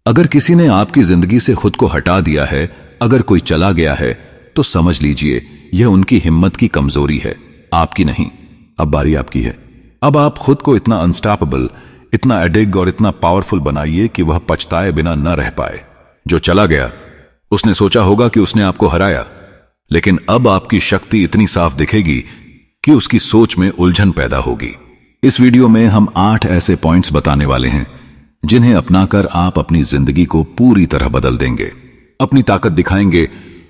अगर किसी ने आपकी जिंदगी से खुद को हटा दिया है, अगर कोई चला गया है, तो समझ लीजिए यह उनकी हिम्मत की कमजोरी है, आपकी नहीं। अब बारी आपकी है। अब आप खुद को इतना अनस्टॉपेबल, इतना एडिग और इतना पावरफुल बनाइए कि वह पछताए बिना न रह पाए। जो चला गया उसने सोचा होगा कि उसने आपको हराया, लेकिन अब आपकी शक्ति इतनी साफ दिखेगी कि उसकी सोच में उलझन पैदा होगी। इस वीडियो में हम 8 ऐसे पॉइंट्स बताने वाले हैं जिन्हें अपनाकर आप अपनी जिंदगी को पूरी तरह बदल देंगे, अपनी ताकत दिखाएंगे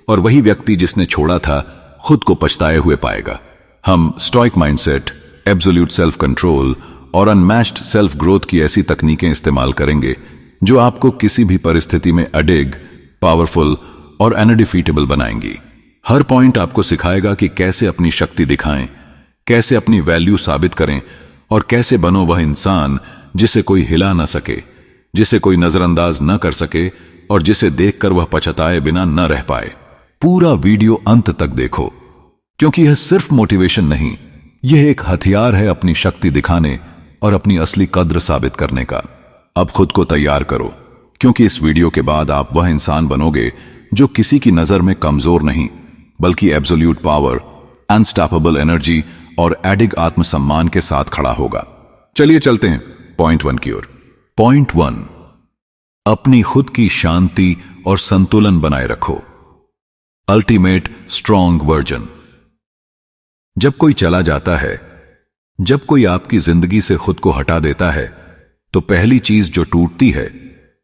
और वही व्यक्ति जिसने छोड़ा था खुद को पछताए हुए पाएगा। हम stoic mindset, absolute self control और अनमैच्ड सेल्फ ग्रोथ की ऐसी तकनीकें इस्तेमाल करेंगे जो आपको किसी भी परिस्थिति में अडिग, पावरफुल और अनडिफीटेबल बनाएंगी। हर पॉइंट आपको सिखाएगा कि कैसे अपनी शक्ति दिखाएं, कैसे अपनी वैल्यू साबित करें और कैसे बनो वह इंसान जिसे कोई हिला न सके, जिसे कोई नजरअंदाज न कर सके और जिसे देखकर वह पछताए बिना न रह पाए। पूरा वीडियो अंत तक देखो, क्योंकि यह सिर्फ मोटिवेशन नहीं, यह एक हथियार है अपनी शक्ति दिखाने और अपनी असली कद्र साबित करने का। अब खुद को तैयार करो, क्योंकि इस वीडियो के बाद आप वह इंसान बनोगे जो किसी की नजर में कमजोर नहीं, बल्कि एब्सोल्यूट पावर, अनस्टॉपेबल एनर्जी और एडिग आत्मसम्मान के साथ खड़ा होगा। चलिए चलते हैं पॉइंट 1 की ओर। पॉइंट 1, अपनी खुद की शांति और संतुलन बनाए रखो। Ultimate strong version. जब कोई चला जाता है, जब कोई आपकी जिंदगी से खुद को हटा देता है, तो पहली चीज जो टूटती है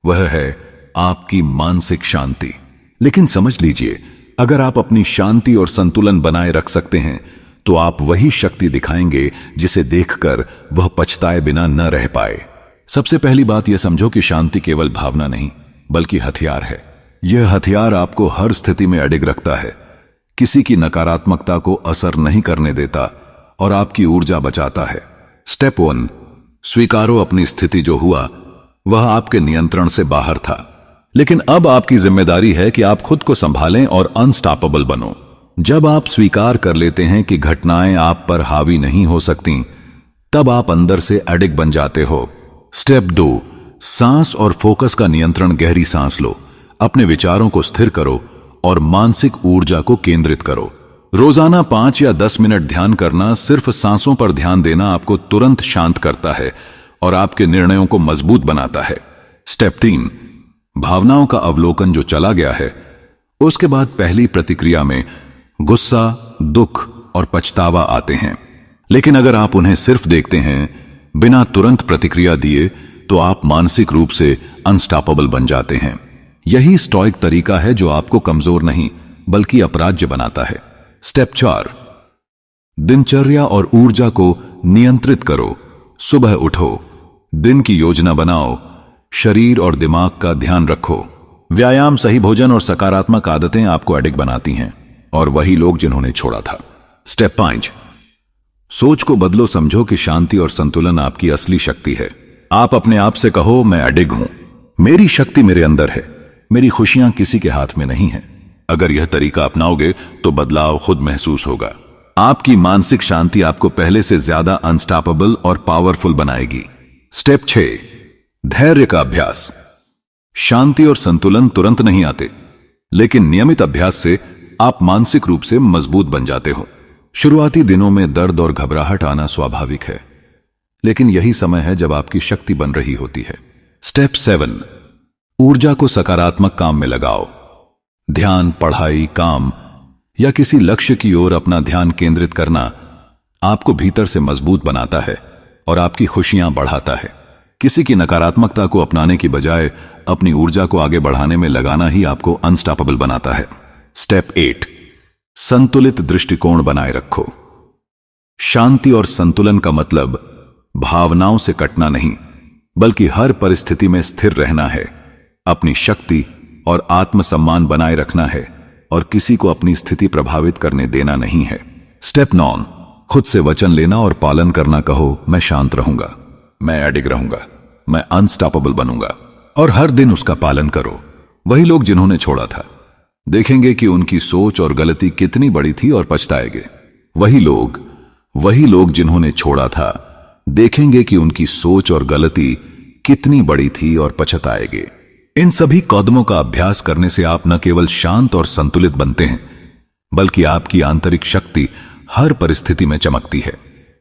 वह है आपकी मानसिक शांति। लेकिन समझ लीजिए, अगर आप अपनी शांति और संतुलन बनाए रख सकते हैं तो आप वही शक्ति दिखाएंगे जिसे देखकर वह पछताए बिना न रह पाए। सबसे पहली बात यह समझो कि शांति केवल भावना नहीं, बल्कि हथियार है। यह हथियार आपको हर स्थिति में अडिग रखता है, किसी की नकारात्मकता को असर नहीं करने देता और आपकी ऊर्जा बचाता है। स्टेप 1, स्वीकारो अपनी स्थिति। जो हुआ वह आपके नियंत्रण से बाहर था, लेकिन अब आपकी जिम्मेदारी है कि आप खुद को संभालें और अनस्टॉपेबल बनो। जब आप स्वीकार कर लेते हैं कि घटनाएं आप पर हावी नहीं हो सकती, तब आप अंदर से अडिग बन जाते हो। स्टेप 2, सांस और फोकस का नियंत्रण। गहरी सांस लो, अपने विचारों को स्थिर करो और मानसिक ऊर्जा को केंद्रित करो। रोजाना 5 या 10 मिनट ध्यान करना, सिर्फ सांसों पर ध्यान देना आपको तुरंत शांत करता है और आपके निर्णयों को मजबूत बनाता है। स्टेप 3, भावनाओं का अवलोकन। जो चला गया है उसके बाद पहली प्रतिक्रिया में गुस्सा, दुख और पछतावा आते हैं, लेकिन अगर आप उन्हें सिर्फ देखते हैं बिना तुरंत प्रतिक्रिया दिए, तो आप मानसिक रूप से अनस्टॉपेबल बन जाते हैं। यही स्टॉइक तरीका है जो आपको कमजोर नहीं बल्कि अपराज्य बनाता है। स्टेप 4, दिनचर्या और ऊर्जा को नियंत्रित करो। सुबह उठो, दिन की योजना बनाओ, शरीर और दिमाग का ध्यान रखो। व्यायाम, सही भोजन और सकारात्मक आदतें आपको एडिग बनाती हैं, और वही लोग जिन्होंने छोड़ा था। स्टेप 5, सोच को बदलो। समझो कि शांति और संतुलन आपकी असली शक्ति है। आप अपने आप से कहो, मैं अडिग हूं, मेरी शक्ति मेरे अंदर है, मेरी खुशियां किसी के हाथ में नहीं है। अगर यह तरीका अपनाओगे तो बदलाव खुद महसूस होगा। आपकी मानसिक शांति आपको पहले से ज्यादा अनस्टॉपेबल और पावरफुल बनाएगी। स्टेप 6, धैर्य का अभ्यास। शांति और संतुलन तुरंत नहीं आते, लेकिन नियमित अभ्यास से आप मानसिक रूप से मजबूत बन जाते हो। शुरुआती दिनों में दर्द और घबराहट आना स्वाभाविक है, लेकिन यही समय है जब आपकी शक्ति बन रही होती है। स्टेप 7, ऊर्जा को सकारात्मक काम में लगाओ। ध्यान, पढ़ाई, काम या किसी लक्ष्य की ओर अपना ध्यान केंद्रित करना आपको भीतर से मजबूत बनाता है और आपकी खुशियां बढ़ाता है। किसी की नकारात्मकता को अपनाने की बजाय अपनी ऊर्जा को आगे बढ़ाने में लगाना ही आपको अनस्टॉपेबल बनाता है। स्टेप 8, संतुलित दृष्टिकोण बनाए रखो। शांति और संतुलन का मतलब भावनाओं से कटना नहीं, बल्कि हर परिस्थिति में स्थिर रहना है, अपनी शक्ति और आत्मसम्मान बनाए रखना है और किसी को अपनी स्थिति प्रभावित करने देना नहीं है। स्टेप 9, खुद से वचन लेना और पालन करना। कहो, मैं शांत रहूंगा, मैं अडिग रहूंगा, मैं अनस्टॉपेबल बनूंगा, और हर दिन उसका पालन करो। वही लोग जिन्होंने छोड़ा था देखेंगे कि उनकी सोच और गलती कितनी बड़ी थी और पछताएंगे। वही लोग जिन्होंने छोड़ा था देखेंगे कि उनकी सोच और गलती कितनी बड़ी थी और पछताएंगे। इन सभी कदमों का अभ्यास करने से आप न केवल शांत और संतुलित बनते हैं, बल्कि आपकी आंतरिक शक्ति हर परिस्थिति में चमकती है।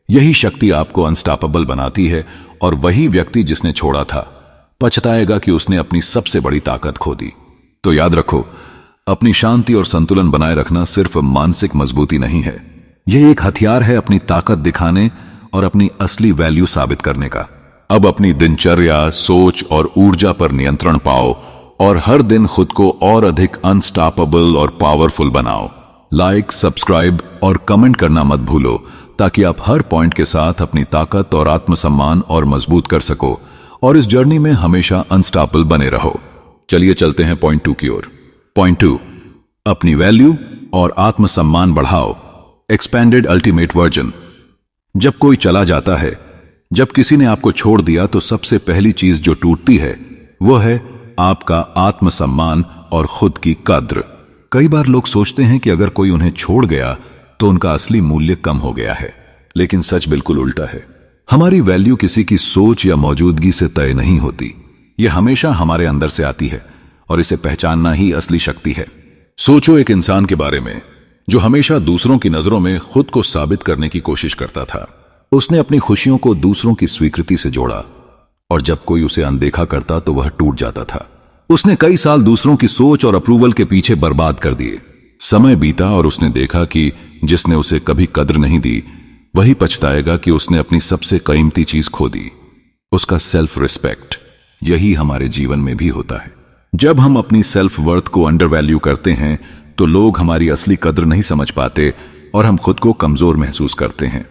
यही शक्ति आपको अनस्टॉपेबल बनाती है और वही व्यक्ति जिसने छोड़ा था पछताएगा कि उसने अपनी सबसे बड़ी ताकत खो दी। तो याद रखो, अपनी शांति और संतुलन बनाए रखना सिर्फ मानसिक मजबूती नहीं है, यह एक हथियार है अपनी ताकत दिखाने और अपनी असली वैल्यू साबित करने का। अब अपनी दिनचर्या, सोच और ऊर्जा पर नियंत्रण पाओ और हर दिन खुद को और अधिक अनस्टॉपेबल और पावरफुल बनाओ। लाइक, सब्सक्राइब और कमेंट करना मत भूलो, ताकि आप हर पॉइंट के साथ अपनी ताकत और आत्मसम्मान और मजबूत कर सको और इस जर्नी में हमेशा अनस्टॉपेबल बने रहो। चलिए चलते हैं पॉइंट 2 की ओर। पॉइंट 2, अपनी वैल्यू और आत्मसम्मान बढ़ाओ। Expanded ultimate version. जब कोई चला जाता है, जब किसी ने आपको छोड़ दिया, तो सबसे पहली चीज जो टूटती है वो है आपका आत्मसम्मान और खुद की कद्र। कई बार लोग सोचते हैं कि अगर कोई उन्हें छोड़ गया तो उनका असली मूल्य कम हो गया है, लेकिन सच बिल्कुल उल्टा है। हमारी वैल्यू किसी की सोच या मौजूदगी से तय नहीं होती, यह हमेशा हमारे अंदर से आती है और इसे पहचानना ही असली शक्ति है। सोचो एक इंसान के बारे में जो हमेशा दूसरों की नजरों में खुद को साबित करने की कोशिश करता था। उसने अपनी खुशियों को दूसरों की स्वीकृति से जोड़ा और जब कोई उसे अनदेखा करता तो वह टूट जाता था। उसने कई साल दूसरों की सोच और अप्रूवल के पीछे बर्बाद कर दिए। समय बीता और उसने देखा कि जिसने उसे कभी कद्र नहीं दी, वही पछताएगा कि उसने अपनी सबसे कीमती चीज खो दी, उसका सेल्फ रिस्पेक्ट। यही हमारे जीवन में भी होता है। जब हम अपनी सेल्फ वर्थ को अंडर वैल्यू करते हैं तो लोग हमारी असली कद्र नहीं समझ पाते और हम खुद को कमजोर महसूस करते हैं।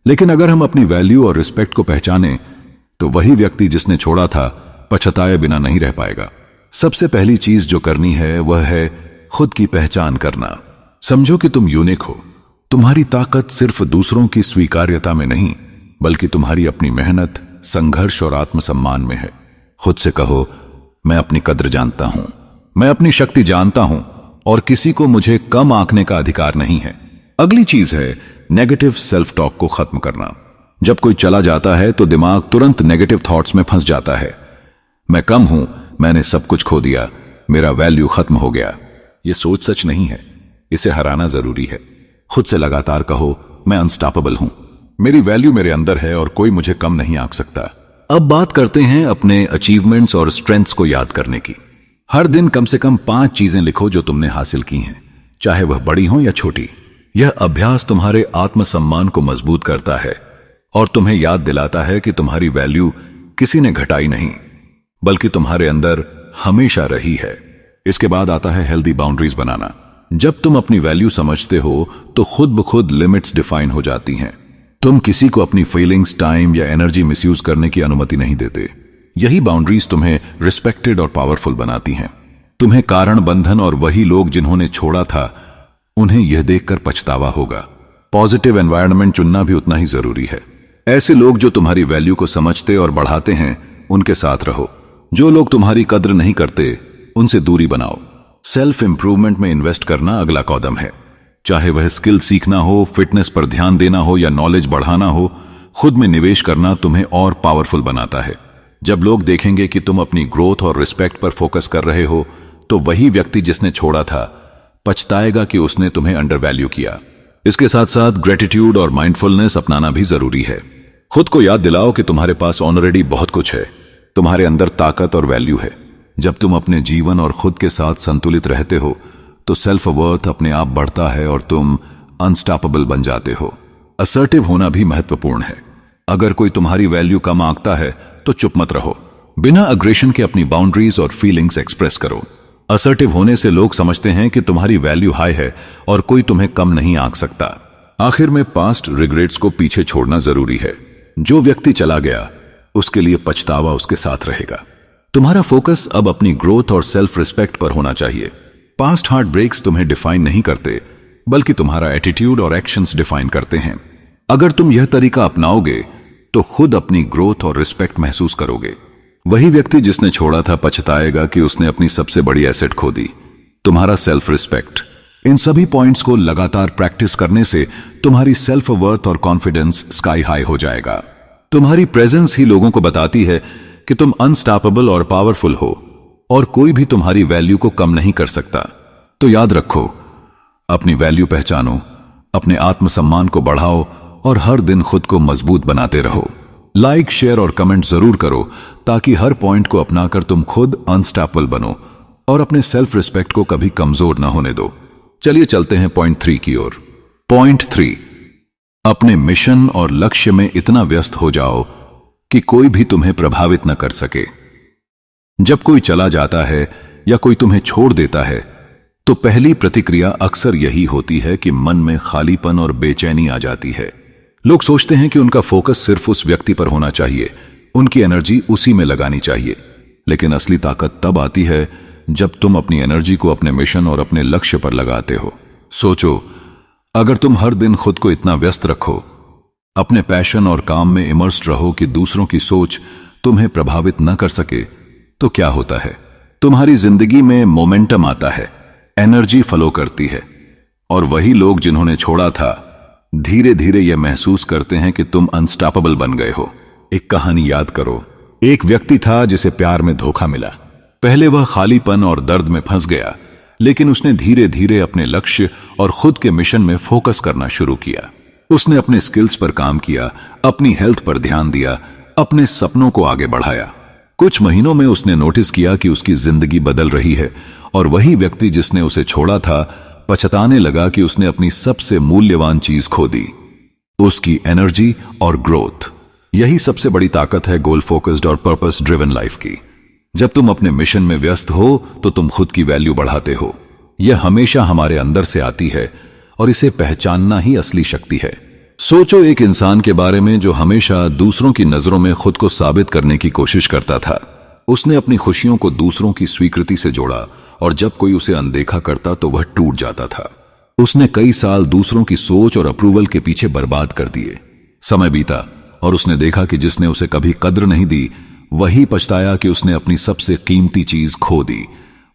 लेकिन अगर हम अपनी वैल्यू और रिस्पेक्ट को पहचानें तो वही व्यक्ति जिसने छोड़ा था पछताए बिना नहीं रह पाएगा। सबसे पहली चीज जो करनी है वह है खुद की पहचान करना। समझो कि तुम यूनिक हो। तुम्हारी ताकत सिर्फ दूसरों की स्वीकार्यता में नहीं, बल्कि तुम्हारी अपनी मेहनत, संघर्ष और आत्मसम्मान में है। खुद से कहो, मैं अपनी कद्र जानता हूं, मैं अपनी शक्ति जानता हूं और किसी को मुझे कम आंकने का अधिकार नहीं है। अगली चीज है नेगेटिव सेल्फ टॉक को खत्म करना। जब कोई चला जाता है तो दिमाग तुरंत नेगेटिव थॉट्स में फंस जाता है। मैं कम हूं, मैंने सब कुछ खो दिया, मेरा वैल्यू खत्म हो गया। यह सोच सच नहीं है, इसे हराना जरूरी है। खुद से लगातार कहो, मैं अनस्टॉपेबल हूं, मेरी वैल्यू मेरे अंदर है और कोई मुझे कम नहीं आंक सकता। अब बात करते हैं अपने अचीवमेंट्स और स्ट्रेंथ्स को याद करने की। हर दिन कम से कम 5 चीजें लिखो जो तुमने हासिल की हैं, चाहे वह बड़ी हो या छोटी। यह अभ्यास तुम्हारे आत्मसम्मान को मजबूत करता है और तुम्हें याद दिलाता है कि तुम्हारी वैल्यू किसी ने घटाई नहीं, बल्कि तुम्हारे अंदर हमेशा रही है। इसके बाद आता है हेल्दी बाउंड्रीज बनाना। जब तुम अपनी वैल्यू समझते हो तो खुद ब खुद लिमिट्स डिफाइन हो जाती हैं। तुम किसी को अपनी फीलिंग्स, टाइम या एनर्जी मिसयूज करने की अनुमति नहीं देते। यही बाउंड्रीज तुम्हें रिस्पेक्टेड और पावरफुल बनाती हैं। तुम्हें कारण बंधन और वही लोग जिन्होंने छोड़ा था उन्हें यह देखकर पछतावा होगा। पॉजिटिव एनवायरनमेंट चुनना भी उतना ही जरूरी है। ऐसे लोग जो तुम्हारी वैल्यू को समझते और बढ़ाते हैं, उनके साथ रहो। जो लोग तुम्हारी कद्र नहीं करते, उनसे दूरी बनाओ। सेल्फ इंप्रूवमेंट में इन्वेस्ट करना अगला कदम है। चाहे वह स्किल सीखना हो, फिटनेस पर ध्यान देना हो या नॉलेज बढ़ाना हो, खुद में निवेश करना तुम्हें और पावरफुल बनाता है। जब लोग देखेंगे कि तुम अपनी ग्रोथ और रिस्पेक्ट पर फोकस कर रहे हो, तो वही व्यक्ति जिसने छोड़ा था पछताएगा कि उसने तुम्हें अंडर वैल्यू किया। इसके साथ साथ ग्रेटिट्यूड और माइंडफुलनेस अपनाना भी जरूरी है। खुद को याद दिलाओ कि तुम्हारे पास ऑलरेडी बहुत कुछ है। तुम्हारे अंदर ताकत और वैल्यू है। जब तुम अपने जीवन और खुद के साथ संतुलित रहते हो तो सेल्फ वर्थ अपने आप बढ़ता है और तुम अनस्टॉपेबल बन जाते हो। असर्टिव होना भी महत्वपूर्ण है। अगर कोई तुम्हारी वैल्यू कम आंकता है तो चुप मत रहो। बिना अग्रेशन के अपनी बाउंड्रीज और फीलिंग्स एक्सप्रेस करो। असर्टिव होने से लोग समझते हैं कि तुम्हारी वैल्यू हाई है और कोई तुम्हें कम नहीं आंक सकता। आखिर में पास्ट रिग्रेट्स को पीछे छोड़ना जरूरी है। जो व्यक्ति चला गया उसके लिए पछतावा उसके साथ रहेगा। तुम्हारा फोकस अब अपनी ग्रोथ और सेल्फ रिस्पेक्ट पर होना चाहिए। पास्ट हार्ट ब्रेक्स तुम्हें डिफाइन नहीं करते, बल्कि तुम्हारा एटीट्यूड और एक्शंस डिफाइन करते हैं। अगर तुम यह तरीका अपनाओगे तो खुद अपनी ग्रोथ और रिस्पेक्ट महसूस करोगे। वही व्यक्ति जिसने छोड़ा था पछताएगा कि उसने अपनी सबसे बड़ी एसेट खो दी, तुम्हारा सेल्फ रिस्पेक्ट। इन सभी पॉइंट्स को लगातार प्रैक्टिस करने से तुम्हारी सेल्फ वर्थ और कॉन्फिडेंस स्काई हाई हो जाएगा। तुम्हारी प्रेजेंस ही लोगों को बताती है कि तुम अनस्टॉपेबल और पावरफुल हो। और कोई भी तुम्हारी वैल्यू को कम नहीं कर सकता। तो याद रखो, अपनी वैल्यू पहचानो, अपने आत्मसम्मान को बढ़ाओ और हर दिन खुद को मजबूत बनाते रहो। लाइक, शेयर और कमेंट जरूर करो ताकि हर पॉइंट को अपनाकर तुम खुद अनस्टॉपेबल बनो और अपने सेल्फ रिस्पेक्ट को कभी कमजोर न होने दो। चलिए चलते हैं पॉइंट 3 की ओर। पॉइंट 3, अपने मिशन और लक्ष्य में इतना व्यस्त हो जाओ कि कोई भी तुम्हें प्रभावित न कर सके। जब कोई चला जाता है या कोई तुम्हें छोड़ देता है तो पहली प्रतिक्रिया अक्सर यही होती है कि मन में खालीपन और बेचैनी आ जाती है। लोग सोचते हैं कि उनका फोकस सिर्फ उस व्यक्ति पर होना चाहिए, उनकी एनर्जी उसी में लगानी चाहिए। लेकिन असली ताकत तब आती है जब तुम अपनी एनर्जी को अपने मिशन और अपने लक्ष्य पर लगाते हो। सोचो, अगर तुम हर दिन खुद को इतना व्यस्त रखो, अपने पैशन और काम में इमर्स्ड रहो कि दूसरों की सोच तुम्हें प्रभावित न कर सके, तो क्या होता है? तुम्हारी जिंदगी में मोमेंटम आता है, एनर्जी फ्लो करती है और वही लोग जिन्होंने छोड़ा था धीरे धीरे यह महसूस करते हैं कि तुम अनस्टॉपेबल बन गए हो। एक कहानी याद करो। एक व्यक्ति था जिसे प्यार में धोखा मिला। पहले वह खालीपन और दर्द में फंस गया, लेकिन उसने धीरे धीरे अपने लक्ष्य और खुद के मिशन में फोकस करना शुरू किया। उसने अपने स्किल्स पर काम किया, अपनी हेल्थ पर ध्यान दिया, अपने सपनों को आगे बढ़ाया। कुछ महीनों में उसने नोटिस किया कि उसकी जिंदगी बदल रही है और वही व्यक्ति जिसने उसे छोड़ा था पछताने लगा कि उसने अपनी सबसे मूल्यवान चीज खो दी, उसकी एनर्जी और ग्रोथ। यही सबसे बड़ी ताकत है गोल फोकस्ड और पर्पस ड्रिवन लाइफ की। जब तुम अपने मिशन में व्यस्त हो तो तुम खुद की वैल्यू बढ़ाते हो। यह हमेशा हमारे अंदर से आती है और इसे पहचानना ही असली शक्ति है। सोचो एक इंसान के बारे में जो हमेशा दूसरों की नजरों में खुद को साबित करने की कोशिश करता था। उसने अपनी खुशियों को दूसरों की स्वीकृति से जोड़ा और जब कोई उसे अनदेखा करता तो वह टूट जाता था। उसने कई साल दूसरों की सोच और अप्रूवल के पीछे बर्बाद कर दिए। समय बीता और उसने देखा कि जिसने उसे कभी कद्र नहीं दी वही पछताया कि उसने अपनी सबसे कीमती चीज खो दी,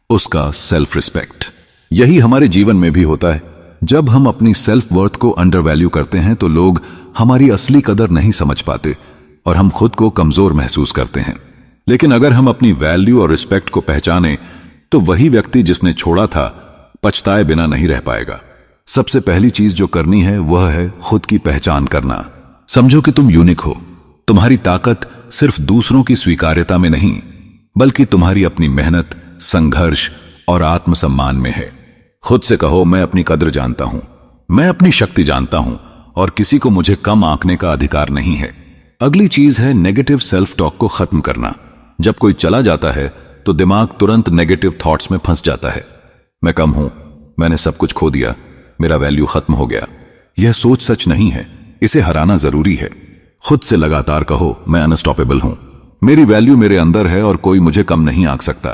उसका सेल्फ रिस्पेक्ट। यही हमारे जीवन में भी होता है। जब हम अपनी सेल्फ वर्थ को अंडर वैल्यू करते हैं तो लोग हमारी असली कदर नहीं समझ पाते और हम खुद को कमजोर महसूस करते हैं। लेकिन अगर हम अपनी वैल्यू और रिस्पेक्ट को पहचाने तो वही व्यक्ति जिसने छोड़ा था पछताए बिना नहीं रह पाएगा। सबसे पहली चीज जो करनी है वह है खुद की पहचान करना। समझो कि तुम यूनिक हो। तुम्हारी ताकत सिर्फ दूसरों की स्वीकार्यता में नहीं बल्कि तुम्हारी अपनी मेहनत, संघर्ष और आत्मसम्मान में है। खुद से कहो, मैं अपनी कद्र जानता हूं, मैं अपनी शक्ति जानता हूं और किसी को मुझे कम आंकने का अधिकार नहीं है। अगली चीज है नेगेटिव सेल्फ टॉक को खत्म करना। जब कोई चला जाता है तो दिमाग तुरंत नेगेटिव थॉट्स में फंस जाता है। मैं कम हूं, मैंने सब कुछ खो दिया, मेरा वैल्यू खत्म हो गया। यह सोच सच नहीं है, इसे हराना जरूरी है। खुद से लगातार कहो, मैं अनस्टॉपेबल हूं, मेरी वैल्यू मेरे अंदर है और कोई मुझे कम नहीं आंक सकता।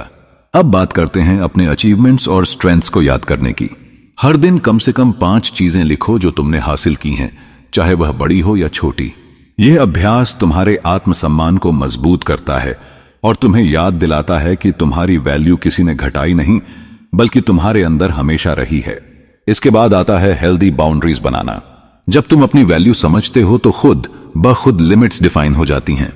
अब बात करते हैं अपने अचीवमेंट्स और स्ट्रेंथ्स को याद करने की। हर दिन कम से कम 5 चीजें लिखो जो तुमने हासिल की हैं, चाहे वह बड़ी हो या छोटी। यह अभ्यास तुम्हारे आत्मसम्मान को मजबूत करता है और तुम्हें याद दिलाता है कि तुम्हारी वैल्यू किसी ने घटाई नहीं बल्कि तुम्हारे अंदर हमेशा रही है। इसके बाद आता है हेल्दी बाउंड्रीज बनाना। जब तुम अपनी वैल्यू समझते हो तो खुद ब खुद लिमिट्स डिफाइन हो जाती हैं।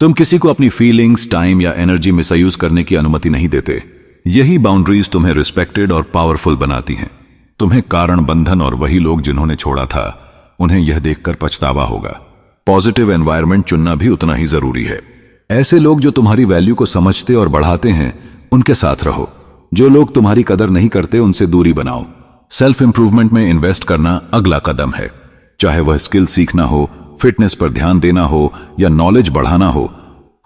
तुम किसी को अपनी फीलिंग्स, टाइम या एनर्जी मिसयूज करने की अनुमति नहीं देते। यही बाउंड्रीज तुम्हें रिस्पेक्टेड और पावरफुल बनाती हैं। तुम्हें कारण बंधन और वही लोग जिन्होंने छोड़ा था उन्हें यह देखकर पछतावा होगा। पॉजिटिव एनवायरनमेंट चुनना भी उतना ही जरूरी है। ऐसे लोग जो तुम्हारी वैल्यू को समझते और बढ़ाते हैं उनके साथ रहो। जो लोग तुम्हारी कदर नहीं करते उनसे दूरी बनाओ। सेल्फ इंप्रूवमेंट में इन्वेस्ट करना अगला कदम है। चाहे वह स्किल सीखना हो, फिटनेस पर ध्यान देना हो या नॉलेज बढ़ाना हो,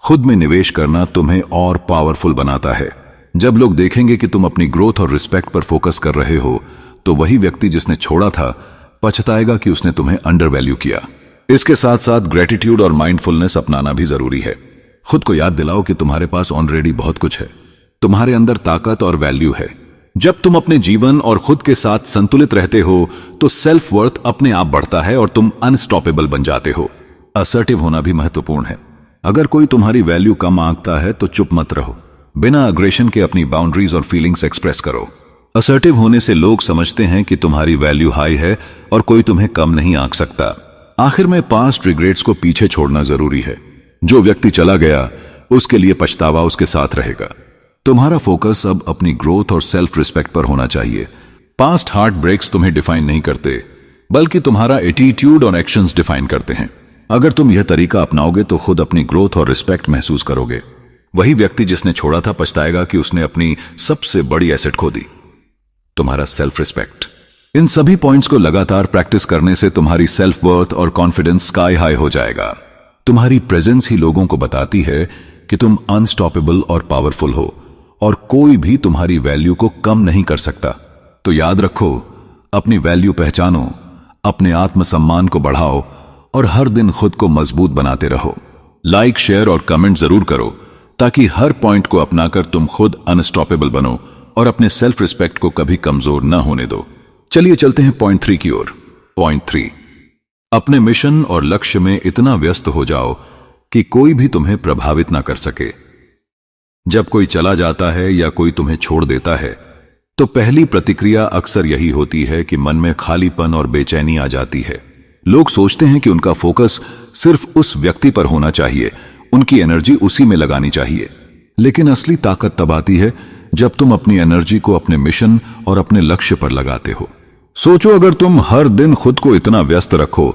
खुद में निवेश करना तुम्हें और पावरफुल बनाता है। जब लोग देखेंगे कि तुम अपनी ग्रोथ और रिस्पेक्ट पर फोकस कर रहे हो तो वही व्यक्ति जिसने छोड़ा था पछताएगा कि उसने तुम्हें अंडर वैल्यू किया। इसके साथ साथ ग्रेटिट्यूड और माइंडफुलनेस अपनाना भी जरूरी है। खुद को याद दिलाओ कि तुम्हारे पास ऑलरेडी बहुत कुछ है। तुम्हारे अंदर ताकत और वैल्यू है। जब तुम अपने जीवन और खुद के साथ संतुलित रहते हो तो सेल्फ वर्थ अपने आप बढ़ता है और तुम अनस्टॉपेबल बन जाते हो। असर्टिव होना भी महत्वपूर्ण है। अगर कोई तुम्हारी वैल्यू कम आंकता है तो चुप मत रहो। बिना अग्रेशन के अपनी बाउंड्रीज और फीलिंग्स एक्सप्रेस करो। असर्टिव होने से लोग समझते हैं कि तुम्हारी वैल्यू हाई है और कोई तुम्हें कम नहीं आंक सकता। आखिर में पास्ट रिग्रेट्स को पीछे छोड़ना जरूरी है। जो व्यक्ति चला गया उसके लिए पछतावा उसके साथ रहेगा। तुम्हारा फोकस अब अपनी ग्रोथ और सेल्फ रिस्पेक्ट पर होना चाहिए। पास्ट हार्ट ब्रेक्स तुम्हें डिफाइन नहीं करते, बल्कि तुम्हारा एटीट्यूड और एक्शंस डिफाइन करते हैं। अगर तुम यह तरीका अपनाओगे तो खुद अपनी ग्रोथ और रिस्पेक्ट महसूस करोगे। वही व्यक्ति जिसने छोड़ा था पछताएगा कि उसने अपनी सबसे बड़ी एसेट खो दी, तुम्हारा सेल्फ रिस्पेक्ट। इन सभी पॉइंट्स को लगातार प्रैक्टिस करने से तुम्हारी सेल्फ वर्थ और कॉन्फिडेंस स्काई हाई हो जाएगा। तुम्हारी प्रेजेंस ही लोगों को बताती है कि तुम अनस्टॉपेबल और पावरफुल हो, और कोई भी तुम्हारी वैल्यू को कम नहीं कर सकता। तो याद रखो, अपनी वैल्यू पहचानो, अपने आत्मसम्मान को बढ़ाओ और हर दिन खुद को मजबूत बनाते रहो। लाइक, शेयर और कमेंट जरूर करो ताकि हर पॉइंट को अपनाकर तुम खुद अनस्टॉपेबल बनो और अपने सेल्फ रिस्पेक्ट को कभी कमजोर न होने दो। चलिए चलते हैं पॉइंट 3 की ओर। पॉइंट 3, अपने मिशन और लक्ष्य में इतना व्यस्त हो जाओ कि कोई भी तुम्हें प्रभावित ना कर सके। जब कोई चला जाता है या कोई तुम्हें छोड़ देता है तो पहली प्रतिक्रिया अक्सर यही होती है कि मन में खालीपन और बेचैनी आ जाती है। लोग सोचते हैं कि उनका फोकस सिर्फ उस व्यक्ति पर होना चाहिए, उनकी एनर्जी उसी में लगानी चाहिए। लेकिन असली ताकत तब आती है जब तुम अपनी एनर्जी को अपने मिशन और अपने लक्ष्य पर लगाते हो। सोचो, अगर तुम हर दिन खुद को इतना व्यस्त रखो,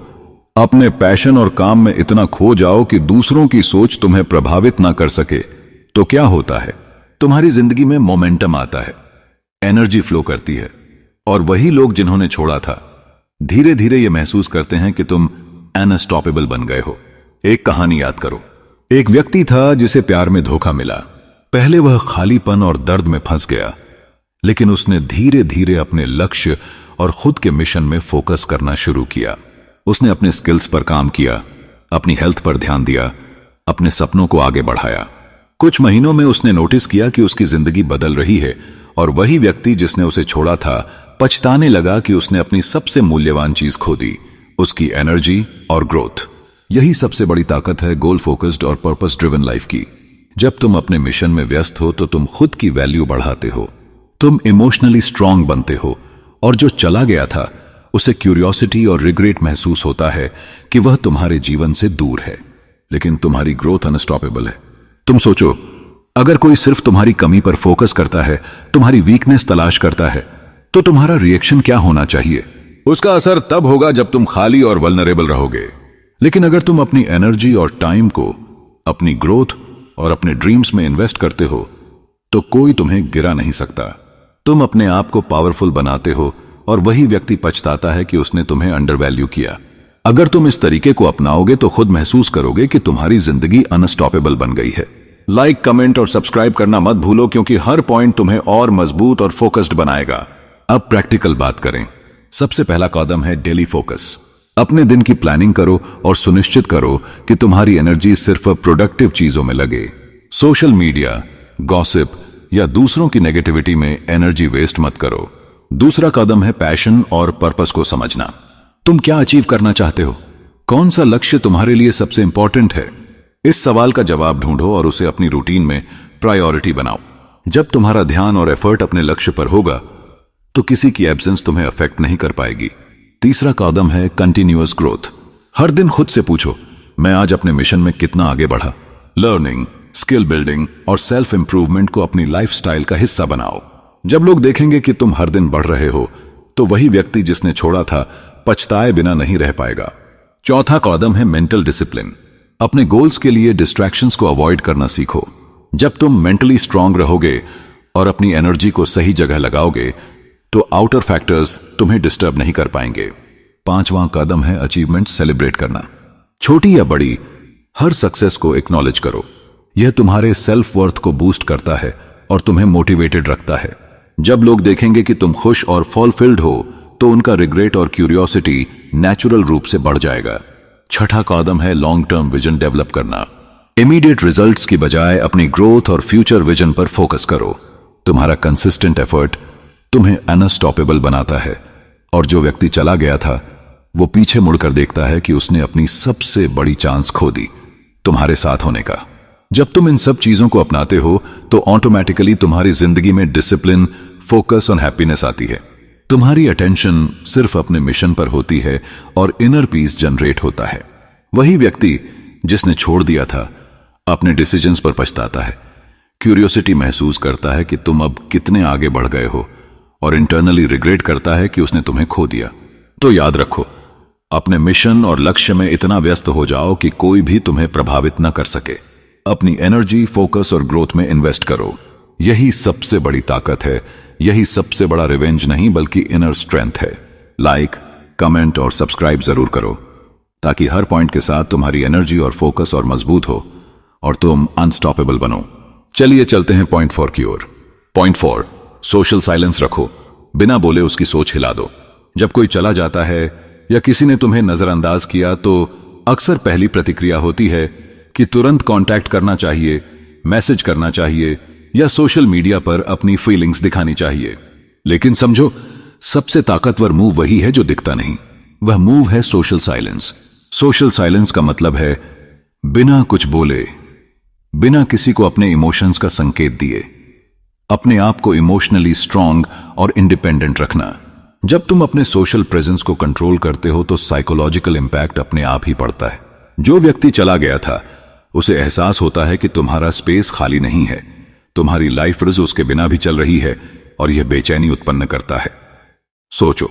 अपने पैशन और काम में इतना खो जाओ कि दूसरों की सोच तुम्हें प्रभावित ना कर सके, तो क्या होता है? तुम्हारी जिंदगी में मोमेंटम आता है, एनर्जी फ्लो करती है, और वही लोग जिन्होंने छोड़ा था धीरे धीरे ये महसूस करते हैं कि तुम अनस्टॉपेबल बन गए हो। एक कहानी याद करो। एक व्यक्ति था जिसे प्यार में धोखा मिला। पहले वह खालीपन और दर्द में फंस गया, लेकिन उसने धीरे धीरे अपने लक्ष्य और खुद के मिशन में फोकस करना शुरू किया। उसने अपने स्किल्स पर काम किया, अपनी हेल्थ पर ध्यान दिया, अपने सपनों को आगे बढ़ाया। कुछ महीनों में उसने नोटिस किया कि उसकी जिंदगी बदल रही है, और वही व्यक्ति जिसने उसे छोड़ा था पछताने लगा कि उसने अपनी सबसे मूल्यवान चीज खो दी, उसकी एनर्जी और ग्रोथ। यही सबसे बड़ी ताकत है गोल फोकस्ड और पर्पस ड्रिवन लाइफ की। जब तुम अपने मिशन में व्यस्त हो तो तुम खुद की वैल्यू बढ़ाते हो, तुम इमोशनली स्ट्रांग बनते हो, और जो चला गया था उसे क्यूरियोसिटी और रिग्रेट महसूस होता है कि वह तुम्हारे जीवन से दूर है, लेकिन तुम्हारी ग्रोथ अनस्टॉपेबल है। तुम सोचो, अगर कोई सिर्फ तुम्हारी कमी पर फोकस करता है, तुम्हारी वीकनेस तलाश करता है, तो तुम्हारा रिएक्शन क्या होना चाहिए? उसका असर तब होगा जब तुम खाली और वल्नरेबल रहोगे। लेकिन अगर तुम अपनी एनर्जी और टाइम को अपनी ग्रोथ और अपने ड्रीम्स में इन्वेस्ट करते हो, तो कोई तुम्हें गिरा नहीं सकता। तुम अपने आप को पावरफुल बनाते हो, और वही व्यक्ति पछताता है कि उसने तुम्हें अंडरवैल्यू किया। अगर तुम इस तरीके को अपनाओगे तो खुद महसूस करोगे कि तुम्हारी जिंदगी अनस्टॉपेबल बन गई है। लाइक, कमेंट और सब्सक्राइब करना मत भूलो, क्योंकि हर पॉइंट तुम्हें और मजबूत और फोकस्ड बनाएगा। अब प्रैक्टिकल बात करें। सबसे पहला कदम है डेली फोकस। अपने दिन की प्लानिंग करो और सुनिश्चित करो कि तुम्हारी एनर्जी सिर्फ प्रोडक्टिव चीजों में लगे। सोशल मीडिया, गॉसिप या दूसरों की नेगेटिविटी में एनर्जी वेस्ट मत करो। दूसरा कदम है पैशन और पर्पस को समझना। तुम क्या अचीव करना चाहते हो? कौन सा लक्ष्य तुम्हारे लिए सबसे इंपॉर्टेंट है? इस सवाल का जवाब ढूंढो और उसे अपनी रूटीन में प्रायोरिटी बनाओ। जब तुम्हारा ध्यान और एफर्ट अपने लक्ष्य पर होगा तो किसी की एब्सेंस तुम्हें अफेक्ट नहीं कर पाएगी। तीसरा कदम है कंटिन्यूअस ग्रोथ। हर दिन खुद से पूछो, मैं आज अपने मिशन में कितना आगे बढ़ा? लर्निंग, स्किल बिल्डिंग और सेल्फ इंप्रूवमेंट को अपनी लाइफस्टाइल का हिस्सा बनाओ। जब लोग देखेंगे कि तुम हर दिन बढ़ रहे हो, तो वही व्यक्ति जिसने छोड़ा था पछताए बिना नहीं रह पाएगा। चौथा कदम है मेंटल डिसिप्लिन। अपने गोल्स के लिए डिस्ट्रैक्शंस को अवॉइड करना सीखो। जब तुम मेंटली स्ट्रांग रहोगे और अपनी एनर्जी को सही जगह लगाओगे, तो आउटर फैक्टर्स तुम्हें डिस्टर्ब नहीं कर पाएंगे। पांचवां कदम है अचीवमेंट सेलिब्रेट करना। छोटी या बड़ी, हर सक्सेस को एक्नॉलेज करो। यह तुम्हारे सेल्फ वर्थ को बूस्ट करता है और तुम्हें मोटिवेटेड रखता है। जब लोग देखेंगे कि तुम खुश और फुलफिल्ड हो, तो उनका रिग्रेट और क्यूरियोसिटी नेचुरल रूप से बढ़ जाएगा। छठा कदम है लॉन्ग टर्म विजन डेवलप करना। इमीडिएट रिजल्ट्स की बजाय अपनी ग्रोथ और फ्यूचर विजन पर फोकस करो। तुम्हारा कंसिस्टेंट एफर्ट तुम्हें अनस्टॉपेबल बनाता है, और जो व्यक्ति चला गया था वो पीछे मुड़कर देखता है कि उसने अपनी सबसे बड़ी चांस खो दी, तुम्हारे साथ होने का। जब तुम इन सब चीजों को अपनाते हो तो ऑटोमेटिकली तुम्हारी जिंदगी में डिसिप्लिन, फोकस और हैप्पीनेस आती है। तुम्हारी अटेंशन सिर्फ अपने मिशन पर होती है और इनर पीस जनरेट होता है। वही व्यक्ति जिसने छोड़ दिया था अपने डिसीजंस पर पछताता है, क्यूरियोसिटी महसूस करता है कि तुम अब कितने आगे बढ़ गए हो, और इंटरनली रिग्रेट करता है कि उसने तुम्हें खो दिया। तो याद रखो, अपने मिशन और लक्ष्य में इतना व्यस्त हो जाओ कि कोई भी तुम्हें प्रभावित न कर सके। अपनी एनर्जी, फोकस और ग्रोथ में इन्वेस्ट करो। यही सबसे बड़ी ताकत है, यही सबसे बड़ा रिवेंज नहीं बल्कि इनर स्ट्रेंथ है। लाइक, कमेंट और सब्सक्राइब जरूर करो ताकि हर पॉइंट के साथ तुम्हारी एनर्जी और फोकस और मजबूत हो और तुम अनस्टॉपेबल बनो। चलिए चलते हैं पॉइंट 4 की ओर। पॉइंट 4, सोशल साइलेंस रखो। बिना बोले उसकी सोच हिला दो। जब कोई चला जाता है या किसी ने तुम्हें नजरअंदाज किया तो अक्सर पहली प्रतिक्रिया होती है कि तुरंत कांटेक्ट करना चाहिए, मैसेज करना चाहिए या सोशल मीडिया पर अपनी फीलिंग्स दिखानी चाहिए। लेकिन समझो, सबसे ताकतवर मूव वही है जो दिखता नहीं। वह मूव है सोशल साइलेंस। सोशल साइलेंस का मतलब है बिना कुछ बोले, बिना किसी को अपने इमोशंस का संकेत दिए, अपने आप को इमोशनली स्ट्रांग और इंडिपेंडेंट रखना। जब तुम अपने सोशल प्रेजेंस को कंट्रोल करते हो तो साइकोलॉजिकल इंपैक्ट अपने आप ही पड़ता है। जो व्यक्ति चला गया था उसे एहसास होता है कि तुम्हारा स्पेस खाली नहीं है, तुम्हारी लाइफ उसके बिना भी चल रही है और यह बेचैनी उत्पन्न करता है। सोचो,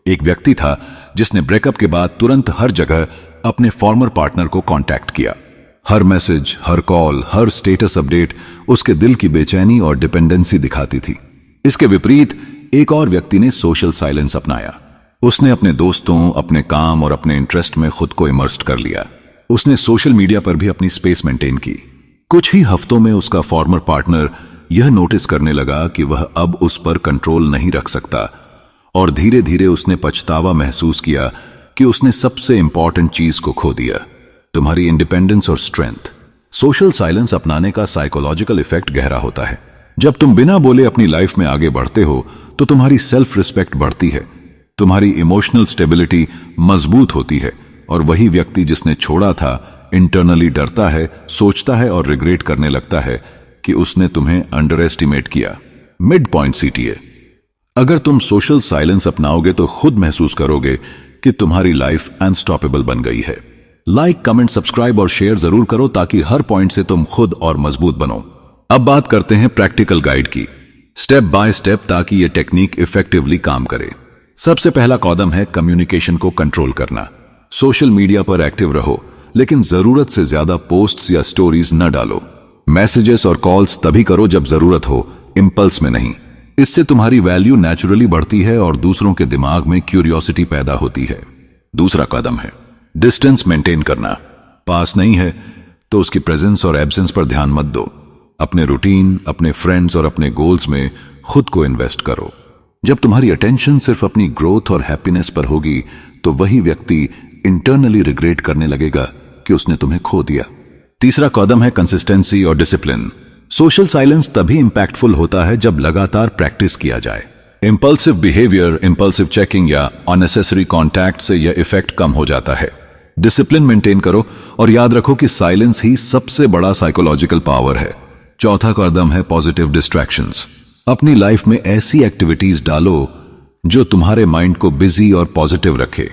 एक व्यक्ति था जिसने ब्रेकअप के बाद तुरंत हर जगह अपने फॉर्मर पार्टनर को कांटेक्ट किया। हर मैसेज, हर कॉल, हर स्टेटस अपडेट उसके दिल की बेचैनी और डिपेंडेंसी दिखाती थी। इसके विपरीत एक और व्यक्ति ने सोशल साइलेंस अपनाया। उसने अपने दोस्तों, अपने काम और अपने इंटरेस्ट में खुद को इमर्स्ड कर लिया। उसने सोशल मीडिया पर भी अपनी स्पेस मेंटेन की। कुछ ही हफ्तों में उसका फॉर्मर पार्टनर यह नोटिस करने लगा कि वह अब उस पर कंट्रोल नहीं रख सकता और धीरे धीरे उसने पछतावा महसूस किया कि उसने सबसे इंपॉर्टेंट चीज को खो दिया, तुम्हारी इंडिपेंडेंस और स्ट्रेंथ। सोशल साइलेंस अपनाने का साइकोलॉजिकल इफेक्ट गहरा होता है। जब तुम बिना बोले अपनी लाइफ में आगे बढ़ते हो तो तुम्हारी सेल्फ रिस्पेक्ट बढ़ती है, तुम्हारी इमोशनल स्टेबिलिटी मजबूत होती है और वही व्यक्ति जिसने छोड़ा था इंटरनली डरता है, सोचता है और रिग्रेट करने लगता है कि उसने तुम्हें अंडर एस्टिमेट किया। मिड पॉइंट CTA, अगर तुम सोशल साइलेंस अपनाओगे तो खुद महसूस करोगे कि तुम्हारी लाइफ अनस्टॉपेबल बन गई है। लाइक, कमेंट, सब्सक्राइब और शेयर जरूर करो ताकि हर पॉइंट से तुम खुद और मजबूत बनो। अब बात करते हैं प्रैक्टिकल गाइड की, स्टेप बाय स्टेप, ताकि यह टेक्निक इफेक्टिवली काम करे। सबसे पहला कदम है कम्युनिकेशन को कंट्रोल करना। सोशल मीडिया पर एक्टिव रहो, लेकिन जरूरत से ज्यादा पोस्ट्स या स्टोरीज न डालो। मैसेजेस और कॉल्स तभी करो जब जरूरत हो, इंपल्स में नहीं। इससे तुम्हारी वैल्यू नेचुरली बढ़ती है और दूसरों के दिमाग में क्यूरियोसिटी पैदा होती है। दूसरा कदम है डिस्टेंस मेंटेन करना। पास नहीं है तो उसकी प्रेजेंस और एब्सेंस पर ध्यान मत दो। अपने रूटीन, अपने फ्रेंड्स और अपने गोल्स में खुद को इन्वेस्ट करो। जब तुम्हारी अटेंशन सिर्फ अपनी ग्रोथ और हैप्पीनेस पर होगी तो वही व्यक्ति इंटरनली रिग्रेट करने लगेगा कि उसने तुम्हें खो दिया। तीसरा कदम है कंसिस्टेंसी और डिसिप्लिन। सोशल साइलेंस तभी इंपैक्टफुल होता है जब लगातार प्रैक्टिस किया जाए। इंपल्सिव बिहेवियर, इंपल्सिव चेकिंग या अननेसेसरी कॉन्टैक्ट से यह इफेक्ट कम हो जाता है। डिसिप्लिन मेंटेन करो और याद रखो कि साइलेंस ही सबसे बड़ा साइकोलॉजिकल पावर है। चौथा कदम है पॉजिटिव डिस्ट्रैक्शंस। अपनी लाइफ में ऐसी एक्टिविटीज डालो जो तुम्हारे माइंड को बिजी और पॉजिटिव रखे।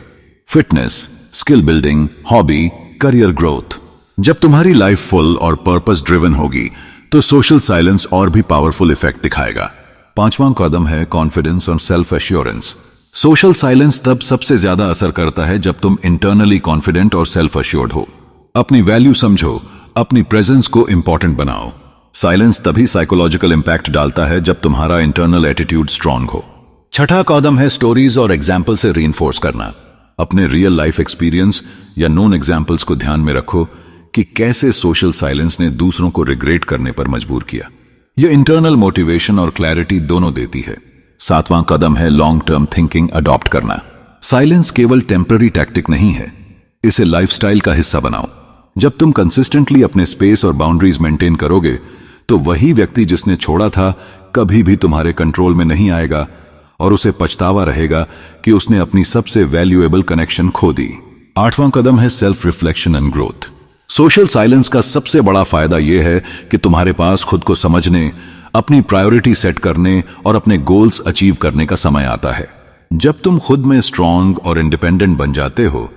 Fitness, skill building, hobby, career growth. जब तुम्हारी लाइफ फुल और पर्पस ड्रिवन होगी तो सोशल साइलेंस और भी पावरफुल इफेक्ट दिखाएगा। पांचवां कदम है कॉन्फिडेंस और सेल्फ एश्योरेंस। सोशल साइलेंस तब सबसे ज्यादा असर करता है जब तुम इंटरनली कॉन्फिडेंट और सेल्फ एश्योर्ड हो। अपनी वैल्यू समझो, अपनी प्रेजेंस को इंपॉर्टेंट बनाओ। साइलेंस तभी साइकोलॉजिकल इंपैक्ट डालता है जब तुम्हारा इंटरनल एटीट्यूड स्ट्रांग हो। छठा कदम है स्टोरीज और एग्जाम्पल से रीइंफोर्स करना। अपने रियल लाइफ एक्सपीरियंस या नोन एग्जाम्पल्स को ध्यान में रखो कि कैसे सोशल साइलेंस ने दूसरों को रिग्रेट करने पर मजबूर किया। यह इंटरनल मोटिवेशन और क्लैरिटी दोनों देती है। सातवां कदम है लॉन्ग टर्म थिंकिंग अडॉप्ट करना। साइलेंस केवल टेम्पररी टैक्टिक नहीं है, इसे लाइफस्टाइल का हिस्सा बनाओ। जब तुम कंसिस्टेंटली अपने स्पेस और बाउंड्रीज मेंटेन करोगे तो वही व्यक्ति जिसने छोड़ा था कभी भी तुम्हारे कंट्रोल में नहीं आएगा और उसे पछतावा रहेगा कि उसने अपनी सबसे वैल्यूएबल कनेक्शन खो दी। आठवां कदम है self reflection and growth. Social silence का सबसे बड़ा फायदा यह है कि तुम्हारे पास खुद को समझने, अपनी प्रायोरिटी सेट करने और अपने गोल्स अचीव करने का समय आता है। जब तुम खुद में स्ट्रांग और इंडिपेंडेंट बन जाते हो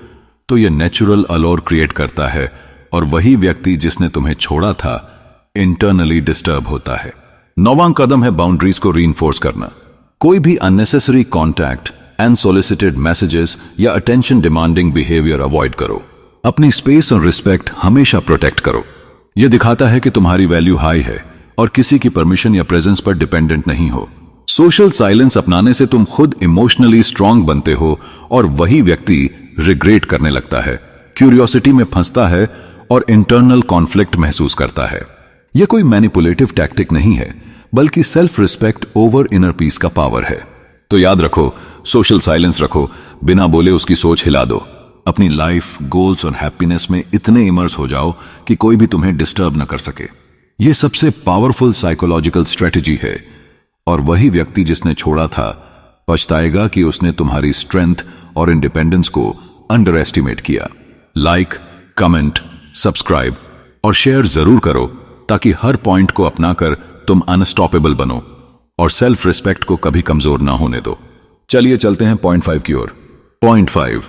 तो यह नेचुरल अलोर क्रिएट करता है और वही व्यक्ति जिसने तुम्हें छोड़ा था इंटरनली डिस्टर्ब होता है। 9वां कदम है बाउंड्रीज को रीइंफोर्स करना। कोई भी अननेसेसरी कॉन्टैक्ट, अनसोलिसिटेड मैसेजेस या अटेंशन डिमांडिंग बिहेवियर अवॉइड करो। अपनी स्पेस और रिस्पेक्ट हमेशा प्रोटेक्ट करो। यह दिखाता है कि तुम्हारी वैल्यू हाई है और किसी की परमिशन या प्रेजेंस पर डिपेंडेंट नहीं हो। सोशल साइलेंस अपनाने से तुम खुद इमोशनली स्ट्रांग बनते हो और वही व्यक्ति रिग्रेट करने लगता है, क्यूरियोसिटी में फंसता है और इंटरनल कॉन्फ्लिक्ट महसूस करता है। यह कोई मैनिपुलेटिव टैक्टिक नहीं है, बल्कि self respect over inner peace का पावर है। तो याद रखो, सोशल साइलेंस रखो, बिना बोले उसकी सोच हिला दो। अपनी लाइफ, गोल्स और हैप्पीनेस में इतने इमर्स हो जाओ कि कोई भी तुम्हें डिस्टर्ब न कर सके। यह सबसे पावरफुल साइकोलॉजिकल स्ट्रेटजी है और वही व्यक्ति जिसने छोड़ा था पछताएगा कि उसने तुम्हारी स्ट्रेंथ और इंडिपेंडेंस को अंडर एस्टिमेट किया। लाइक, कमेंट, सब्सक्राइब और शेयर जरूर करो ताकि हर पॉइंट को अपनाकर तुम अनस्टॉपेबल बनो और सेल्फ रिस्पेक्ट को कभी कमजोर ना होने दो। चलिए चलते हैं पॉइंट 5 की ओर। पॉइंट 5,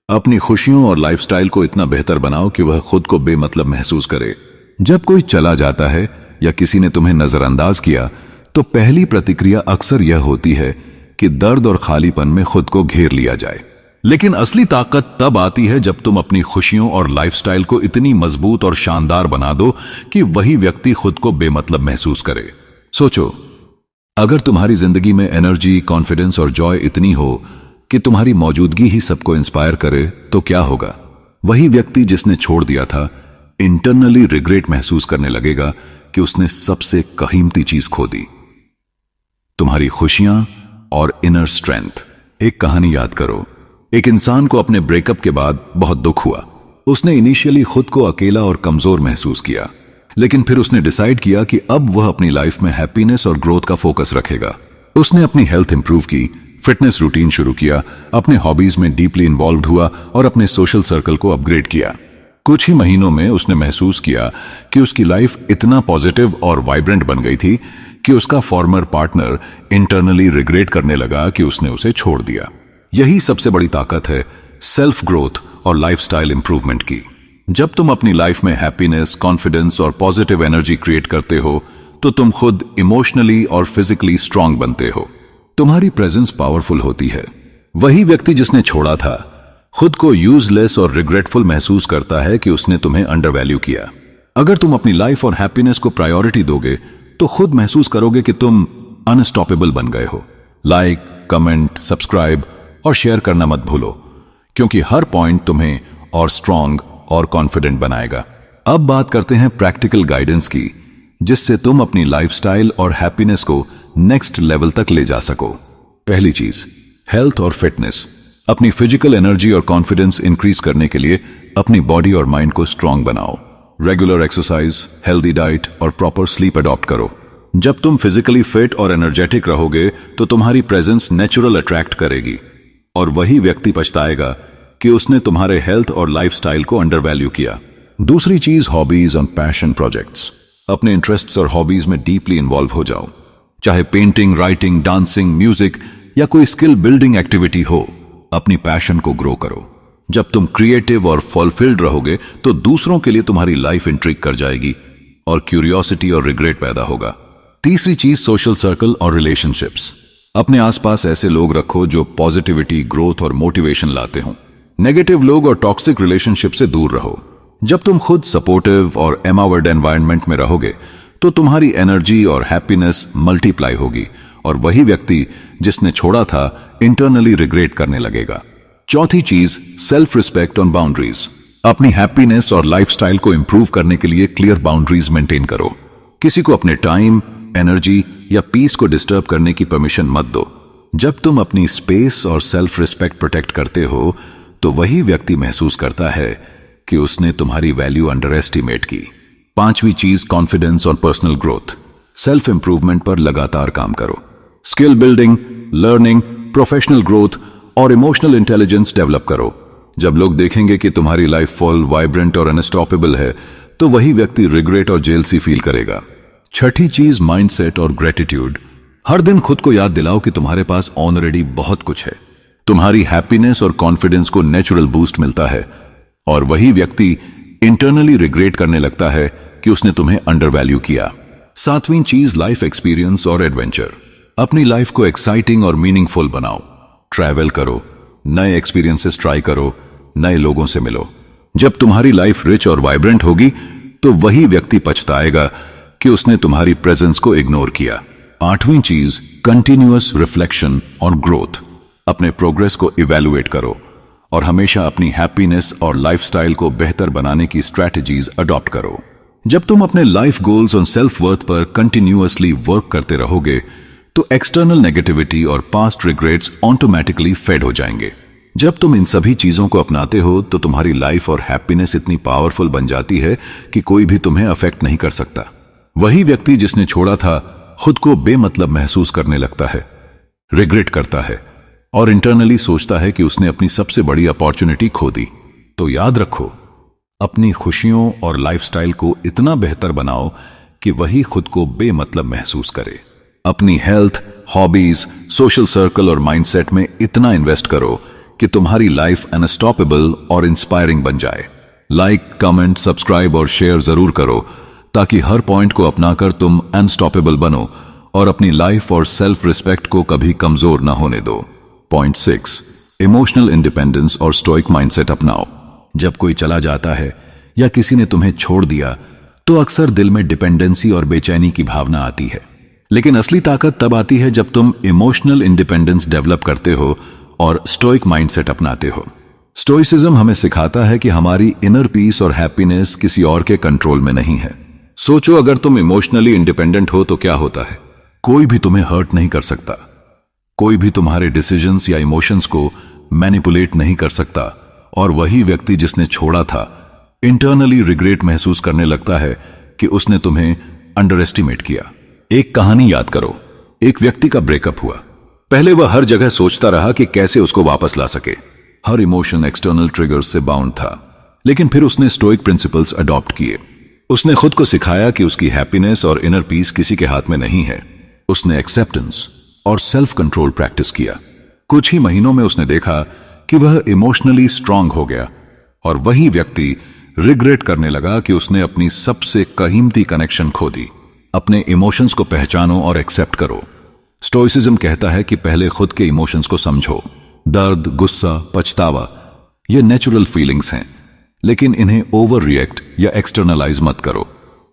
अपनी खुशियों और लाइफस्टाइल को इतना बेहतर बनाओ कि वह खुद को बेमतलब महसूस करे। जब कोई चला जाता है या किसी ने तुम्हें नजरअंदाज किया तो पहली प्रतिक्रिया अक्सर यह होती है कि दर्द और खालीपन में खुद को घेर लिया जाए। लेकिन असली ताकत तब आती है जब तुम अपनी खुशियों और लाइफस्टाइल को इतनी मजबूत और शानदार बना दो कि वही व्यक्ति खुद को बेमतलब महसूस करे। सोचो, अगर तुम्हारी जिंदगी में एनर्जी, कॉन्फिडेंस और जॉय इतनी हो कि तुम्हारी मौजूदगी ही सबको इंस्पायर करे तो क्या होगा? वही व्यक्ति जिसने छोड़ दिया था इंटरनली रिग्रेट महसूस करने लगेगा कि उसने सबसे कीमती चीज खो दी, तुम्हारी खुशियां और इनर स्ट्रेंथ। एक कहानी याद करो। एक इंसान को अपने ब्रेकअप के बाद बहुत दुख हुआ। उसने इनिशियली खुद को अकेला और कमजोर महसूस किया, लेकिन फिर उसने डिसाइड किया कि अब वह अपनी लाइफ में हैप्पीनेस और ग्रोथ का फोकस रखेगा। उसने अपनी हेल्थ इंप्रूव की, फिटनेस रूटीन शुरू किया, अपने हॉबीज में डीपली इन्वॉल्व हुआ और अपने सोशल सर्कल को अपग्रेड किया। कुछ ही महीनों में उसने महसूस किया कि उसकी लाइफ इतना पॉजिटिव और वाइब्रेंट बन गई थी कि उसका फॉर्मर पार्टनर इंटरनली रिग्रेट करने लगा कि उसने उसे छोड़ दिया। यही सबसे बड़ी ताकत है सेल्फ ग्रोथ और लाइफस्टाइल इंप्रूवमेंट की। जब तुम अपनी लाइफ में हैप्पीनेस, कॉन्फिडेंस और पॉजिटिव एनर्जी क्रिएट करते हो तो तुम खुद इमोशनली और फिजिकली स्ट्रांग बनते हो। तुम्हारी प्रेजेंस पावरफुल होती है। वही व्यक्ति जिसने छोड़ा था खुद को यूजलेस और रिग्रेटफुल महसूस करता है कि उसने तुम्हें अंडरवैल्यू किया। अगर तुम अपनी लाइफ और हैप्पीनेस को प्रायोरिटी दोगे तो खुद महसूस करोगे कि तुम अनस्टॉपेबल बन गए हो। लाइक, कमेंट, सब्सक्राइब और शेयर करना मत भूलो, क्योंकि हर पॉइंट तुम्हें और स्ट्रांग और कॉन्फिडेंट बनाएगा। अब बात करते हैं प्रैक्टिकल गाइडेंस की, जिससे तुम अपनी लाइफस्टाइल और हैप्पीनेस को नेक्स्ट लेवल तक ले जा सको। पहली चीज, हेल्थ और फिटनेस। अपनी फिजिकल एनर्जी और कॉन्फिडेंस इंक्रीज करने के लिए अपनी बॉडी और माइंड को स्ट्रांग बनाओ। रेगुलर एक्सरसाइज, हेल्दी डाइट और प्रॉपर स्लीप अडॉप्ट करो। जब तुम फिजिकली फिट और एनर्जेटिक रहोगे तो तुम्हारी प्रेजेंस नेचुरल अट्रैक्ट करेगी और वही व्यक्ति पछताएगा कि उसने तुम्हारे हेल्थ और लाइफस्टाइल को अंडरवैल्यू किया। दूसरी चीज, हॉबीज और पैशन प्रोजेक्ट्स। अपने इंटरेस्ट्स और हॉबीज में डीपली इन्वॉल्व हो जाओ, चाहे पेंटिंग, राइटिंग, डांसिंग, म्यूजिक या कोई स्किल बिल्डिंग एक्टिविटी हो। अपनी पैशन को ग्रो करो। जब तुम क्रिएटिव और फुलफिल्ड रहोगे तो दूसरों के लिए तुम्हारी लाइफ इंट्रिग कर जाएगी और क्यूरियोसिटी और रिग्रेट पैदा होगा। तीसरी चीज, सोशल सर्कल और रिलेशनशिप्स। अपने आसपास ऐसे लोग रखो जो पॉजिटिविटी, ग्रोथ और मोटिवेशन लाते हों। नेगेटिव लोग और टॉक्सिक रिलेशनशिप से दूर रहो। जब तुम खुद सपोर्टिव और एम्पावर्ड एनवायरनमेंट में रहोगे तो तुम्हारी एनर्जी और हैप्पीनेस मल्टीप्लाई होगी और वही व्यक्ति जिसने छोड़ा था इंटरनली रिग्रेट करने लगेगा। चौथी चीज, सेल्फ रिस्पेक्ट और बाउंड्रीज। अपनी हैप्पीनेस और लाइफस्टाइल को इंप्रूव करने के लिए क्लियर बाउंड्रीज मेंटेन करो। किसी को अपने टाइम, एनर्जी या पीस को डिस्टर्ब करने की परमिशन मत दो। जब तुम अपनी स्पेस और सेल्फ रिस्पेक्ट प्रोटेक्ट करते हो तो वही व्यक्ति महसूस करता है कि उसने तुम्हारी वैल्यू अंडर एस्टिमेट की। पांचवी चीज, कॉन्फिडेंस और पर्सनल ग्रोथ। सेल्फ इंप्रूवमेंट पर लगातार काम करो। Skill building, learning, professional growth और इमोशनल इंटेलिजेंस डेवलप करो। जब लोग देखेंगे कि तुम्हारी लाइफ फुल, वाइब्रेंट और अनस्टॉपेबल है तो वही व्यक्ति रिग्रेट और जेलसी फील करेगा। छठी चीज, माइंडसेट और ग्रेटिट्यूड। हर दिन खुद को याद दिलाओ कि तुम्हारे पास ऑलरेडी बहुत कुछ है। तुम्हारी हैप्पीनेस और कॉन्फिडेंस को नेचुरल बूस्ट मिलता है और वही व्यक्ति इंटरनली रिग्रेट करने लगता है कि उसने तुम्हें अंडर वैल्यू किया। सातवीं चीज लाइफ एक्सपीरियंस और एडवेंचर। अपनी लाइफ को एक्साइटिंग और मीनिंगफुल बनाओ। ट्रैवल करो, नए एक्सपीरियंसेस ट्राई करो, नए लोगों से मिलो। जब तुम्हारी लाइफ रिच और वाइब्रेंट होगी तो वही व्यक्ति पछताएगा कि उसने तुम्हारी प्रेजेंस को इग्नोर किया। आठवीं चीज कंटिन्यूअस रिफ्लेक्शन और ग्रोथ। अपने प्रोग्रेस को इवैल्यूएट करो और हमेशा अपनी हैप्पीनेस और लाइफस्टाइल को बेहतर बनाने की स्ट्रैटेजीज अडॉप्ट करो। जब तुम अपने लाइफ गोल्स और सेल्फ वर्थ पर कंटिन्यूअसली वर्क करते रहोगे तो एक्सटर्नल नेगेटिविटी और पास्ट रिग्रेट्स ऑटोमेटिकली फेड हो जाएंगे। जब तुम इन सभी चीजों को अपनाते हो तो तुम्हारी लाइफ और हैप्पीनेस इतनी पावरफुल बन जाती है कि कोई भी तुम्हें अफेक्ट नहीं कर सकता। वही व्यक्ति जिसने छोड़ा था खुद को बेमतलब महसूस करने लगता है, रिग्रेट करता है और इंटरनली सोचता है कि उसने अपनी सबसे बड़ी अपॉर्चुनिटी खो दी। तो याद रखो, अपनी खुशियों और लाइफस्टाइल को इतना बेहतर बनाओ कि वही खुद को बेमतलब महसूस करे। अपनी हेल्थ, हॉबीज, सोशल सर्कल और माइंडसेट में इतना इन्वेस्ट करो कि तुम्हारी लाइफ अनस्टॉपेबल और इंस्पायरिंग बन जाए। लाइक, कमेंट, सब्सक्राइब और शेयर जरूर करो ताकि हर पॉइंट को अपनाकर तुम अनस्टॉपेबल बनो और अपनी लाइफ और सेल्फ रिस्पेक्ट को कभी कमजोर ना होने दो। पॉइंट 6, इमोशनल इंडिपेंडेंस और स्टोइक माइंडसेट अपनाओ। जब कोई चला जाता है या किसी ने तुम्हें छोड़ दिया तो अक्सर दिल में डिपेंडेंसी और बेचैनी की भावना आती है, लेकिन असली ताकत तब आती है जब तुम इमोशनल इंडिपेंडेंस डेवलप करते हो और स्टोइक माइंडसेट अपनाते हो। स्टोइसिज्म हमें सिखाता है कि हमारी इनर पीस और हैप्पीनेस किसी और के कंट्रोल में नहीं है। सोचो, अगर तुम इमोशनली इंडिपेंडेंट हो तो क्या होता है? कोई भी तुम्हें हर्ट नहीं कर सकता, कोई भी तुम्हारे डिसीजंस या इमोशंस को मैनिपुलेट नहीं कर सकता और वही व्यक्ति जिसने छोड़ा था इंटरनली रिग्रेट महसूस करने लगता है कि उसने तुम्हें अंडर एस्टिमेट किया। एक कहानी याद करो। एक व्यक्ति का ब्रेकअप हुआ। पहले वह हर जगह सोचता रहा कि कैसे उसको वापस ला सके। हर इमोशन एक्सटर्नल ट्रिगर्स से बाउंड था, लेकिन फिर उसने स्टोइक प्रिंसिपल्स अडॉप्ट किए। उसने खुद को सिखाया कि उसकी हैप्पीनेस और इनर पीस किसी के हाथ में नहीं है। उसने एक्सेप्टेंस और सेल्फ कंट्रोल प्रैक्टिस किया। कुछ ही महीनों में उसने देखा कि वह इमोशनली स्ट्रांग हो गया और वही व्यक्ति रिग्रेट करने लगा कि उसने अपनी सबसे कीमती कनेक्शन खो दी। अपने इमोशंस को पहचानो और एक्सेप्ट करो। स्टोइसिज्म कहता है कि पहले खुद के इमोशंस को समझो। दर्द, गुस्सा, पछतावा ये नेचुरल फीलिंग्स हैं, लेकिन इन्हें ओवर रिएक्ट या एक्सटर्नलाइज मत करो।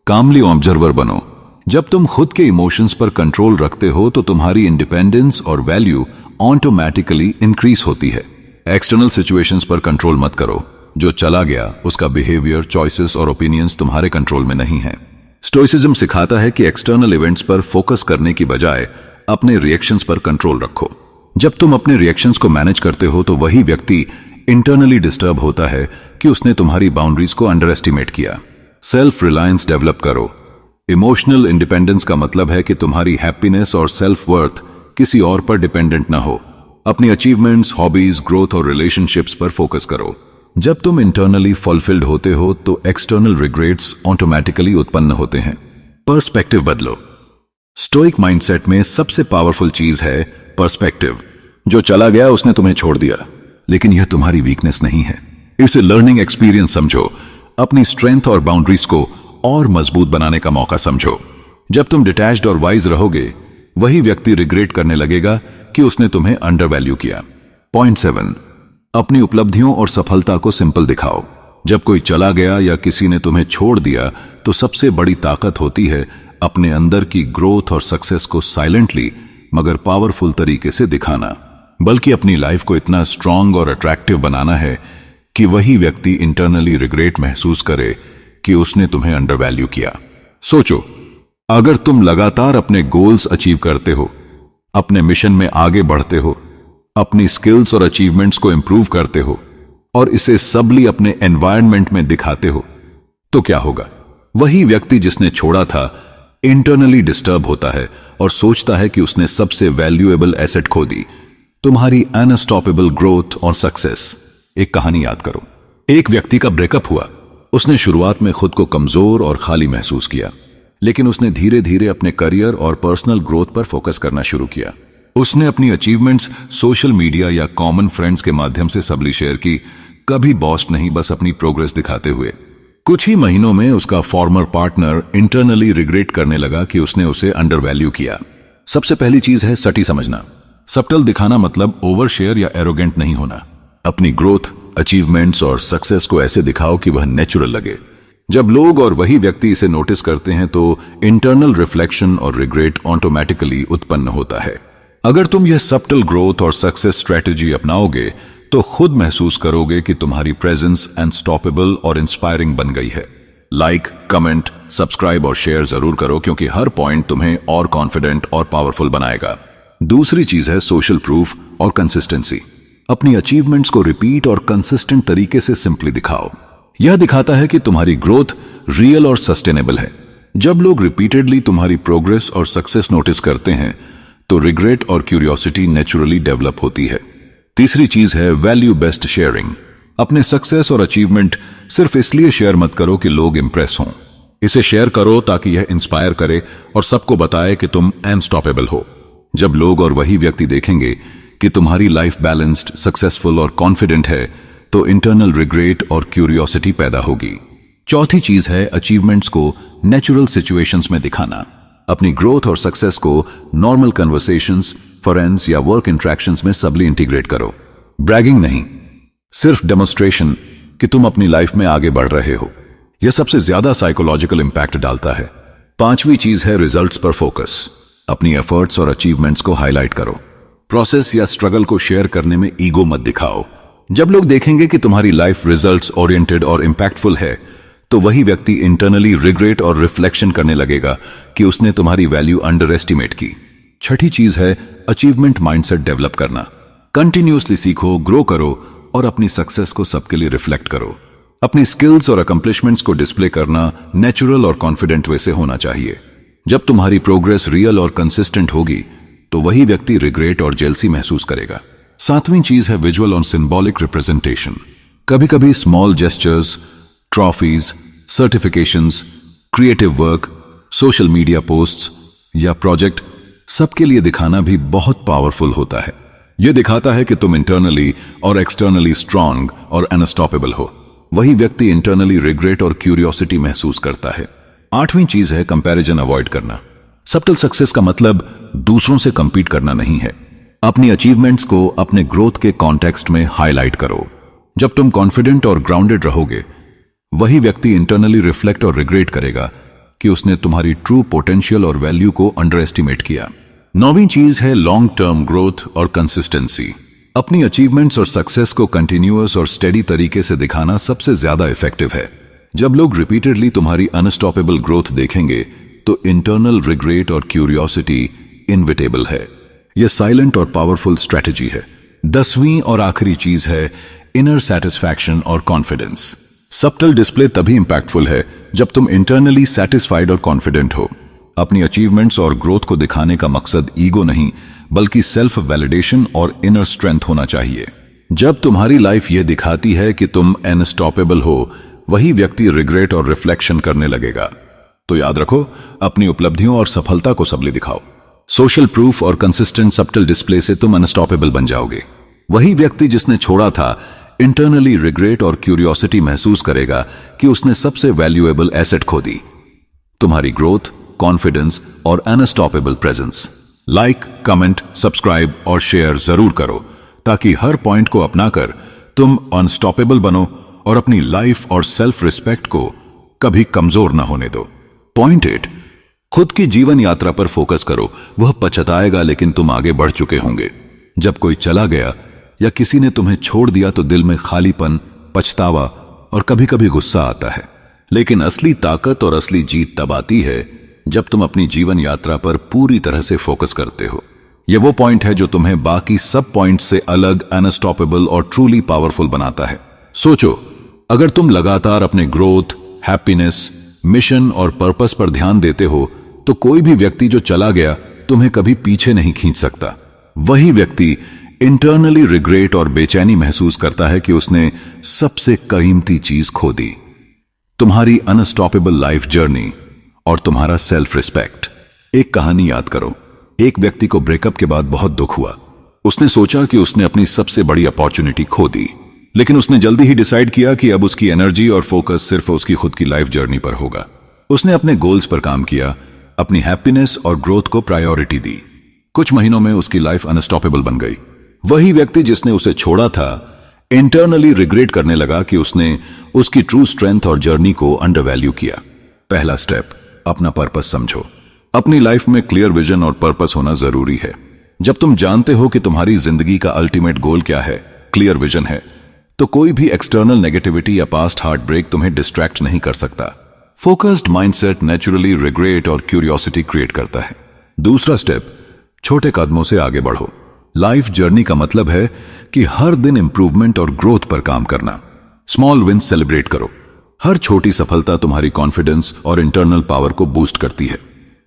कामली ऑब्जर्वर बनो। जब तुम खुद के इमोशंस पर कंट्रोल रखते हो तो तुम्हारी इंडिपेंडेंस और वैल्यू ऑटोमेटिकली इंक्रीज होती है। एक्सटर्नल सिचुएशंस पर कंट्रोल मत करो। जो चला गया उसका बिहेवियर, चॉइसेस और ओपिनियंस तुम्हारे कंट्रोल में नहीं है। स्टोइसिज्म सिखाता है कि एक्सटर्नल इवेंट्स पर फोकस करने की बजाय अपने रिएक्शंस पर कंट्रोल रखो। जब तुम अपने रिएक्शंस को मैनेज करते हो तो वही व्यक्ति इंटरनली डिस्टर्ब होता है कि उसने तुम्हारी बाउंड्रीज को अंडर एस्टिमेट किया। सेल्फ रिलायंस डेवलप करो। इमोशनल इंडिपेंडेंस का मतलब है कि तुम्हारी हैप्पीनेस और सेल्फ वर्थ किसी और पर डिपेंडेंट ना हो। अपनी अचीवमेंट्स, हॉबीज, ग्रोथ और रिलेशनशिप्स पर फोकस करो। जब तुम इंटरनली फुलफिल्ड होते हो तो एक्सटर्नल रिग्रेट्स ऑटोमेटिकली उत्पन्न होते हैं। पर्सपेक्टिव बदलो। स्टोइक माइंडसेट में सबसे पावरफुल चीज है पर्सपेक्टिव। जो चला गया उसने तुम्हें छोड़ दिया, लेकिन यह तुम्हारी वीकनेस नहीं है। इसे लर्निंग एक्सपीरियंस समझो। अपनी स्ट्रेंथ और बाउंड्रीज को और मजबूत बनाने का मौका समझो। जब तुम डिटैच्ड और वाइज रहोगे, वही व्यक्ति रिग्रेट करने लगेगा कि उसने तुम्हें अंडर वैल्यू किया। पॉइंट 7, अपनी उपलब्धियों और सफलता को सिंपल दिखाओ। जब कोई चला गया या किसी ने तुम्हें छोड़ दिया तो सबसे बड़ी ताकत होती है अपने अंदर की ग्रोथ और सक्सेस को साइलेंटली मगर पावरफुल तरीके से दिखाना। बल्कि अपनी लाइफ को इतना स्ट्रांग और अट्रैक्टिव बनाना है कि वही व्यक्ति इंटरनली रिग्रेट महसूस करे कि उसने तुम्हें अंडर वैल्यू किया। सोचो, अगर तुम लगातार अपने गोल्स अचीव करते हो, अपने मिशन में आगे बढ़ते हो, अपनी स्किल्स और अचीवमेंट्स को इंप्रूव करते हो और इसे सबली अपने एनवायरनमेंट में दिखाते हो, तो क्या होगा? वही व्यक्ति जिसने छोड़ा था इंटरनली डिस्टर्ब होता है और सोचता है कि उसने सबसे वैल्यूएबल एसेट खो दी, तुम्हारी अनस्टॉपेबल ग्रोथ और सक्सेस। एक कहानी याद करो। एक व्यक्ति का ब्रेकअप हुआ। उसने शुरुआत में खुद को कमजोर और खाली महसूस किया, लेकिन उसने धीरे धीरे अपने करियर और पर्सनल ग्रोथ पर फोकस करना शुरू किया। उसने अपनी अचीवमेंट्स सोशल मीडिया या कॉमन फ्रेंड्स के माध्यम से सबली शेयर की। कभी बॉस्ट नहीं, बस अपनी प्रोग्रेस दिखाते हुए। कुछ ही महीनों में उसका फॉर्मर पार्टनर इंटरनली रिग्रेट करने लगा कि उसने उसे अंडर वैल्यू किया। सबसे पहली चीज है सटी समझना। सबटल दिखाना मतलब ओवर शेयर या एरोगेंट नहीं होना। अपनी ग्रोथ, अचीवमेंट्स और सक्सेस को ऐसे दिखाओ कि वह नेचुरल लगे। जब लोग और वही व्यक्ति इसे नोटिस करते हैं तो इंटरनल रिफ्लेक्शन और रिग्रेट ऑटोमेटिकली उत्पन्न होता है। अगर तुम यह सबटल ग्रोथ और सक्सेस स्ट्रेटेजी अपनाओगे तो खुद महसूस करोगे कि तुम्हारी प्रेजेंस अनस्टॉपेबल और इंस्पायरिंग बन गई है। लाइक, कमेंट, सब्सक्राइब और शेयर जरूर करो क्योंकि हर पॉइंट तुम्हें और कॉन्फिडेंट और पावरफुल बनाएगा। दूसरी चीज है सोशल प्रूफ और कंसिस्टेंसी। अपनी अचीवमेंट्स को रिपीट और कंसिस्टेंट तरीके से सिंपली दिखाओ। यह दिखाता है कि तुम्हारी ग्रोथ रियल और सस्टेनेबल है। जब लोग रिपीटेडली तुम्हारी प्रोग्रेस और सक्सेस नोटिस करते हैं तो रिग्रेट और क्यूरियोसिटी नेचुरली डेवलप होती है। तीसरी चीज है वैल्यू बेस्ड शेयरिंग। अपने सक्सेस और अचीवमेंट सिर्फ इसलिए शेयर मत करो कि लोग इंप्रेस हों। इसे शेयर करो ताकि यह इंस्पायर करे और सबको बताए कि तुम अनस्टॉपेबल हो। जब लोग और वही व्यक्ति देखेंगे कि तुम्हारी लाइफ बैलेंस्ड, सक्सेसफुल और कॉन्फिडेंट है तो इंटरनल रिग्रेट और क्यूरियोसिटी पैदा होगी। चौथी चीज है अचीवमेंट्स को नेचुरल सिचुएशंस में दिखाना। अपनी ग्रोथ और सक्सेस को नॉर्मल कन्वर्सेशंस, फ्रेंड्स या वर्क इंटरेक्शंस में सबली इंटीग्रेट करो। ब्रैगिंग नहीं, सिर्फ डेमोन्स्ट्रेशन कि तुम अपनी लाइफ में आगे बढ़ रहे हो। यह सबसे ज्यादा साइकोलॉजिकल इंपैक्ट डालता है। पांचवी चीज है रिजल्ट्स पर फोकस। अपनी एफर्ट्स और अचीवमेंट्स को हाईलाइट करो। प्रोसेस या स्ट्रगल को शेयर करने में ईगो मत दिखाओ। जब लोग देखेंगे कि तुम्हारी लाइफ रिजल्ट्स ओरिएंटेड और इंपैक्टफुल है तो वही व्यक्ति इंटरनली रिग्रेट और रिफ्लेक्शन करने लगेगा कि उसने तुम्हारी वैल्यू अंडर एस्टिमेट की। छठी चीज है अचीवमेंट माइंडसेट डेवलप करना। कंटिन्यूअसली सीखो, ग्रो करो और अपनी सक्सेस को सबके लिए रिफ्लेक्ट करो। अपनी स्किल्स और अकम्प्लिशमेंट्स को डिस्प्ले करना नेचुरल और कॉन्फिडेंट वे से होना चाहिए। जब तुम्हारी प्रोग्रेस रियल और कंसिस्टेंट होगी तो वही व्यक्ति रिग्रेट और जेलसी महसूस करेगा। सातवीं चीज है विजुअल और सिंबॉलिक रिप्रेजेंटेशन। कभी कभी small gestures, trophies, certifications, creative work, social media posts या प्रोजेक्ट सबके लिए दिखाना भी बहुत पावरफुल होता है। यह दिखाता है कि तुम इंटरनली और एक्सटर्नली स्ट्रांग और अनस्टॉपेबल हो। वही व्यक्ति इंटरनली रिग्रेट और क्यूरियोसिटी महसूस करता है। आठवीं चीज है कंपैरिजन अवॉइड करना। सबटल सक्सेस का मतलब दूसरों से कंपीट करना नहीं है। अपनी अचीवमेंट्स को अपने ग्रोथ के कॉन्टेक्स्ट में हाईलाइट करो। जब तुम कॉन्फिडेंट और ग्राउंडेड रहोगे वही व्यक्ति इंटरनली रिफ्लेक्ट और रिग्रेट करेगा कि उसने तुम्हारी ट्रू पोटेंशियल और वैल्यू को अंडर एस्टिमेट किया। नौवीं चीज है लॉन्ग टर्म ग्रोथ और कंसिस्टेंसी। अपनी अचीवमेंट्स और सक्सेस को कंटिन्यूअस और स्टेडी तरीके से दिखाना सबसे ज्यादा इफेक्टिव है। जब लोग रिपीटेडली तुम्हारी अनस्टॉपेबल ग्रोथ देखेंगे तो इंटरनल रिग्रेट और क्यूरियोसिटी इनविटेबल है। यह साइलेंट और पावरफुल स्ट्रेटेजी है। 10वीं और आखिरी चीज है इनर सेटिस्फैक्शन और कॉन्फिडेंस। सबटल डिस्प्ले तभी इंपैक्टफुल है जब तुम इंटरनली सेटिस्फाइड और कॉन्फिडेंट हो। अपनी अचीवमेंट्स और ग्रोथ को दिखाने का मकसद ईगो नहीं बल्कि सेल्फ वैलिडेशन और इनर स्ट्रेंथ होना चाहिए। जब तुम्हारी लाइफ यह दिखाती है कि तुम अनस्टॉपेबल हो वही व्यक्ति रिग्रेट और रिफ्लेक्शन करने लगेगा। तो याद रखो, अपनी उपलब्धियों और सफलता को सबले दिखाओ। सोशल प्रूफ और कंसिस्टेंट सबटल डिस्प्ले से तुम अनस्टॉपेबल बन जाओगे। वही व्यक्ति जिसने छोड़ा था इंटरनली रिग्रेट और क्यूरियोसिटी महसूस करेगा कि उसने सबसे वैल्यूएबल एसेट खो दी, तुम्हारी ग्रोथ, कॉन्फिडेंस और unstoppable presence. Like, comment, subscribe और शेयर जरूर करो ताकि हर पॉइंट को अपनाकर तुम अनस्टॉपेबल बनो और अपनी लाइफ और सेल्फ रिस्पेक्ट को कभी कमजोर ना होने दो। पॉइंट 8, खुद की जीवन यात्रा पर फोकस करो। वह पछताएगा लेकिन तुम आगे बढ़ चुके होंगे। जब कोई चला गया या किसी ने तुम्हें छोड़ दिया तो दिल में खालीपन, पछतावा और कभी कभी गुस्सा आता है। लेकिन असली ताकत और असली जीत तब आती है जब तुम अपनी जीवन यात्रा पर पूरी तरह से फोकस करते हो। यह वो पॉइंट है जो तुम्हें बाकी सब पॉइंट से अलग, अनस्टॉपेबल और ट्रूली पावरफुल बनाता है। सोचो, अगर तुम लगातार अपने ग्रोथ, हैप्पीनेस, मिशन और पर्पस पर ध्यान देते हो तो कोई भी व्यक्ति जो चला गया तुम्हें कभी पीछे नहीं खींच सकता। वही व्यक्ति इंटरनली रिग्रेट और बेचैनी महसूस करता है कि उसने सबसे कीमती चीज खो दी, तुम्हारी अनस्टॉपेबल लाइफ जर्नी और तुम्हारा सेल्फ रिस्पेक्ट। एक कहानी याद करो। एक व्यक्ति को ब्रेकअप के बाद बहुत दुख हुआ। उसने सोचा कि उसने अपनी सबसे बड़ी अपॉर्चुनिटी खो दी। लेकिन उसने जल्दी ही डिसाइड किया कि अब उसकी एनर्जी और फोकस सिर्फ उसकी खुद की लाइफ जर्नी पर होगा। उसने अपने गोल्स पर काम किया, अपनी हैप्पीनेस और ग्रोथ को प्रायोरिटी दी। कुछ महीनों में उसकी लाइफ अनस्टॉपेबल बन गई। वही व्यक्ति जिसने उसे छोड़ा था इंटरनली रिग्रेट करने लगा कि उसने उसकी ट्रू स्ट्रेंथ और जर्नी को अंडरवैल्यू किया। पहला स्टेप, अपना पर्पस समझो। अपनी लाइफ में क्लियर विजन और पर्पस होना जरूरी है। जब तुम जानते हो कि तुम्हारी जिंदगी का अल्टीमेट गोल क्या है, क्लियर विजन है, तो कोई भी एक्सटर्नल नेगेटिविटी या पास्ट हार्ट ब्रेक तुम्हें डिस्ट्रैक्ट नहीं कर सकता। फोकस्ड माइंडसेट नेचुरली रिग्रेट और क्यूरियोसिटी क्रिएट करता है। दूसरा स्टेप, छोटे कदमों से आगे बढ़ो। लाइफ जर्नी का मतलब है कि हर दिन इंप्रूवमेंट और ग्रोथ पर काम करना। स्मॉल विन सेलिब्रेट करो। हर छोटी सफलता तुम्हारी कॉन्फिडेंस और इंटरनल पावर को बूस्ट करती है।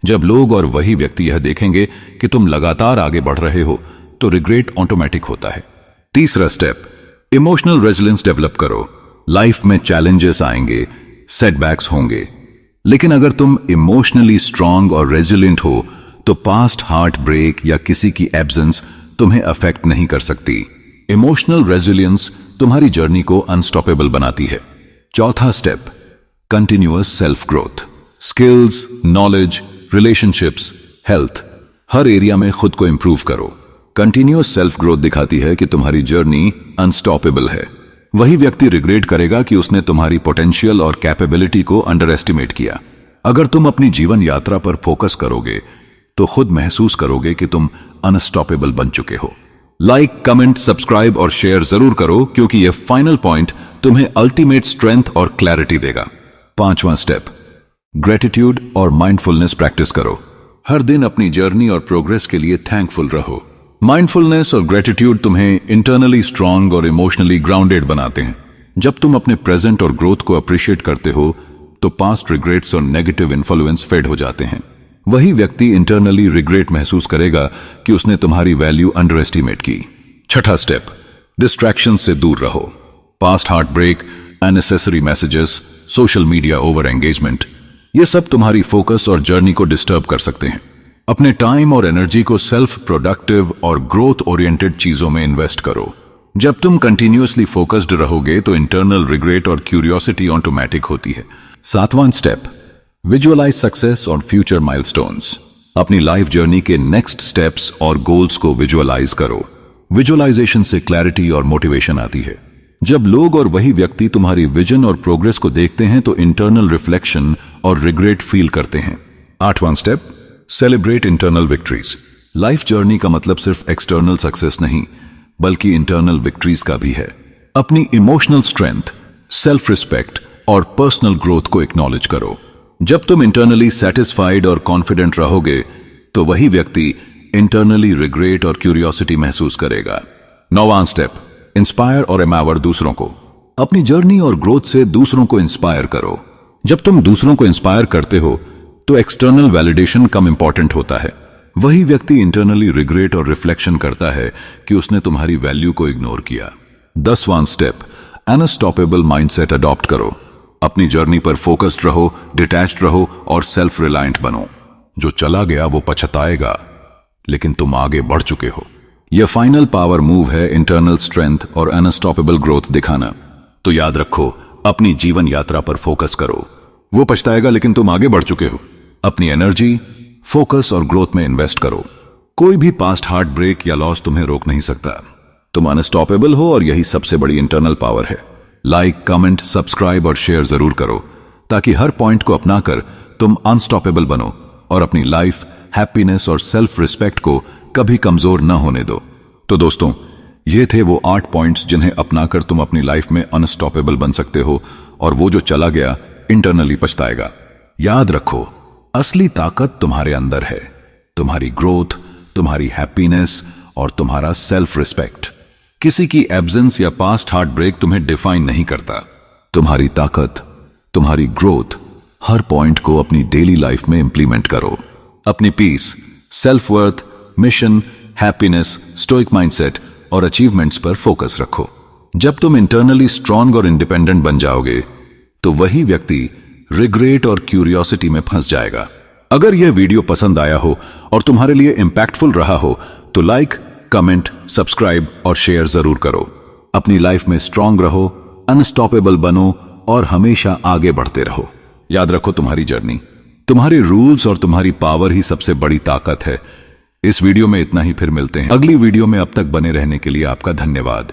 जब लोग और वही व्यक्ति यह देखेंगे कि तुम लगातार आगे बढ़ रहे हो, तो रिग्रेट ऑटोमेटिक होता है। तीसरा स्टेप, इमोशनल रेजिलियंस डेवलप करो। लाइफ में चैलेंजेस आएंगे, सेटबैक्स होंगे, लेकिन अगर तुम इमोशनली स्ट्रांग और रेजिलियंट हो तो पास्ट हार्ट ब्रेक या किसी की एब्सेंस तुम्हें अफेक्ट नहीं कर सकती। इमोशनल रेजिलियंस तुम्हारी जर्नी को अनस्टॉपेबल बनाती है। चौथा step, continuous self growth. Skills, knowledge, relationships, health, हर एरिया में खुद को इंप्रूव करो। कंटिन्यूअस सेल्फ ग्रोथ दिखाती है कि तुम्हारी जर्नी अनस्टॉपेबल है। वही व्यक्ति रिग्रेट करेगा कि उसने तुम्हारी पोटेंशियल और कैपेबिलिटी को अंडर एस्टिमेट किया। अगर तुम अपनी जीवन यात्रा पर फोकस करोगे तो खुद महसूस करोगे कि तुम अनस्टॉपेबल बन चुके हो। लाइक, कमेंट, सब्सक्राइब और शेयर जरूर करो, क्योंकि यह फाइनल पॉइंट तुम्हें अल्टीमेट स्ट्रेंथ और क्लैरिटी देगा। पांचवां स्टेप, ग्रेटिट्यूड और माइंडफुलनेस प्रैक्टिस करो। हर दिन अपनी जर्नी और प्रोग्रेस के लिए थैंकफुल रहो। माइंडफुलनेस और ग्रेटिट्यूड तुम्हें इंटरनली स्ट्रांग और इमोशनली ग्राउंडेड बनाते हैं। जब तुम अपने प्रेजेंट और ग्रोथ को अप्रिशिएट करते हो तो पास्ट रिग्रेट्स और नेगेटिव इन्फ्लुएंस फेड हो जाते हैं। वही व्यक्ति इंटरनली रिग्रेट महसूस करेगा कि उसने तुम्हारी वैल्यू अंडर एस्टिमेट की। छठा स्टेप, डिस्ट्रैक्शन से दूर रहो। Past heartbreak, unnecessary messages, social media over engagement, ये सब तुम्हारी फोकस और जर्नी को डिस्टर्ब कर सकते हैं। अपने टाइम और एनर्जी को सेल्फ प्रोडक्टिव और ग्रोथ ओरिएंटेड चीजों में इन्वेस्ट करो। जब तुम कंटिन्यूअसली फोकस्ड रहोगे तो इंटरनल रिग्रेट और क्यूरियोसिटी ऑटोमेटिक होती है। सातवां स्टेप, विजुअलाइज सक्सेस और फ्यूचर माइलस्टोन्स। अपनी लाइफ जर्नी के नेक्स्ट स्टेप्स और गोल्स को विजुअलाइज करो। विजुअलाइजेशन से क्लैरिटी और मोटिवेशन आती है। जब लोग और वही व्यक्ति तुम्हारी विजन और प्रोग्रेस को देखते हैं तो इंटरनल रिफ्लेक्शन और रिग्रेट फील करते हैं। आठवां step, celebrate internal victories. Life journey का मतलब सिर्फ एक्सटर्नल सक्सेस नहीं, बल्कि इंटरनल विक्ट्रीज का भी है। अपनी इमोशनल स्ट्रेंथ, सेल्फ रिस्पेक्ट और पर्सनल ग्रोथ को एक्नॉलेज करो। जब तुम इंटरनली सेटिस्फाइड और कॉन्फिडेंट रहोगे तो वही व्यक्ति इंटरनली रिग्रेट और क्यूरियोसिटी महसूस करेगा। नौवां स्टेप, इंस्पायर और एम्पावर दूसरों को। अपनी जर्नी और ग्रोथ से दूसरों को इंस्पायर करो। जब तुम दूसरों को इंस्पायर करते हो तो एक्सटर्नल वैलिडेशन कम इंपॉर्टेंट होता है। वही व्यक्ति इंटरनली रिग्रेट और रिफ्लेक्शन करता है कि उसने तुम्हारी वैल्यू को इग्नोर किया। 10वां स्टेप, अनस्टॉपेबल माइंडसेट अडॉप्ट करो। अपनी जर्नी पर फोकस्ड रहो, डिटैच्ड रहो और सेल्फ रिलायंट बनो। जो चला गया वो पछताएगा, लेकिन तुम आगे बढ़ चुके हो। यह फाइनल पावर मूव है, इंटरनल स्ट्रेंथ और अनस्टॉपेबल ग्रोथ दिखाना। तो याद रखो, अपनी जीवन यात्रा पर फोकस करो। वो पछताएगा, लेकिन तुम आगे बढ़ चुके हो। अपनी एनर्जी, फोकस और ग्रोथ में इन्वेस्ट करो। कोई भी पास्ट हार्ट ब्रेक या लॉस तुम्हें रोक नहीं सकता। तुम अनस्टॉपेबल हो और यही सबसे बड़ी इंटरनल पावर है। लाइक, कमेंट, सब्सक्राइब और शेयर जरूर करो, ताकि हर पॉइंट को अपनाकर तुम अनस्टॉपेबल बनो और अपनी लाइफ, हैप्पीनेस और सेल्फ रिस्पेक्ट को कभी कमजोर न होने दो। तो दोस्तों, ये थे वो 8 पॉइंट्स जिन्हें अपनाकर तुम अपनी लाइफ में अनस्टॉपेबल बन सकते हो और वो जो चला गया इंटरनली पछताएगा। याद रखो, असली ताकत तुम्हारे अंदर है। तुम्हारी ग्रोथ, तुम्हारी हैप्पीनेस और तुम्हारा सेल्फ रिस्पेक्ट। किसी की एब्सेंस या पास्ट हार्ट ब्रेक तुम्हें डिफाइन नहीं करता। तुम्हारी ताकत, तुम्हारी ग्रोथ, हर पॉइंट को अपनी डेली लाइफ में इंप्लीमेंट करो। अपनी peace, self worth, mission, happiness, stoic mindset और अचीवमेंट्स पर फोकस रखो। जब तुम इंटरनली स्ट्रांग और इंडिपेंडेंट बन जाओगे तो वही व्यक्ति रिग्रेट और क्यूरियोसिटी में फंस जाएगा। अगर यह वीडियो पसंद आया हो और तुम्हारे लिए इंपैक्टफुल रहा हो तो लाइक, कमेंट, सब्सक्राइब और शेयर जरूर करो। अपनी लाइफ में स्ट्रांग रहो, अनस्टॉपेबल बनो और हमेशा आगे बढ़ते रहो। याद रखो, तुम्हारी जर्नी, तुम्हारे रूल्स और तुम्हारी पावर ही सबसे बड़ी ताकत है। इस वीडियो में इतना ही, फिर मिलते हैं अगली वीडियो में। अब तक बने रहने के लिए आपका धन्यवाद।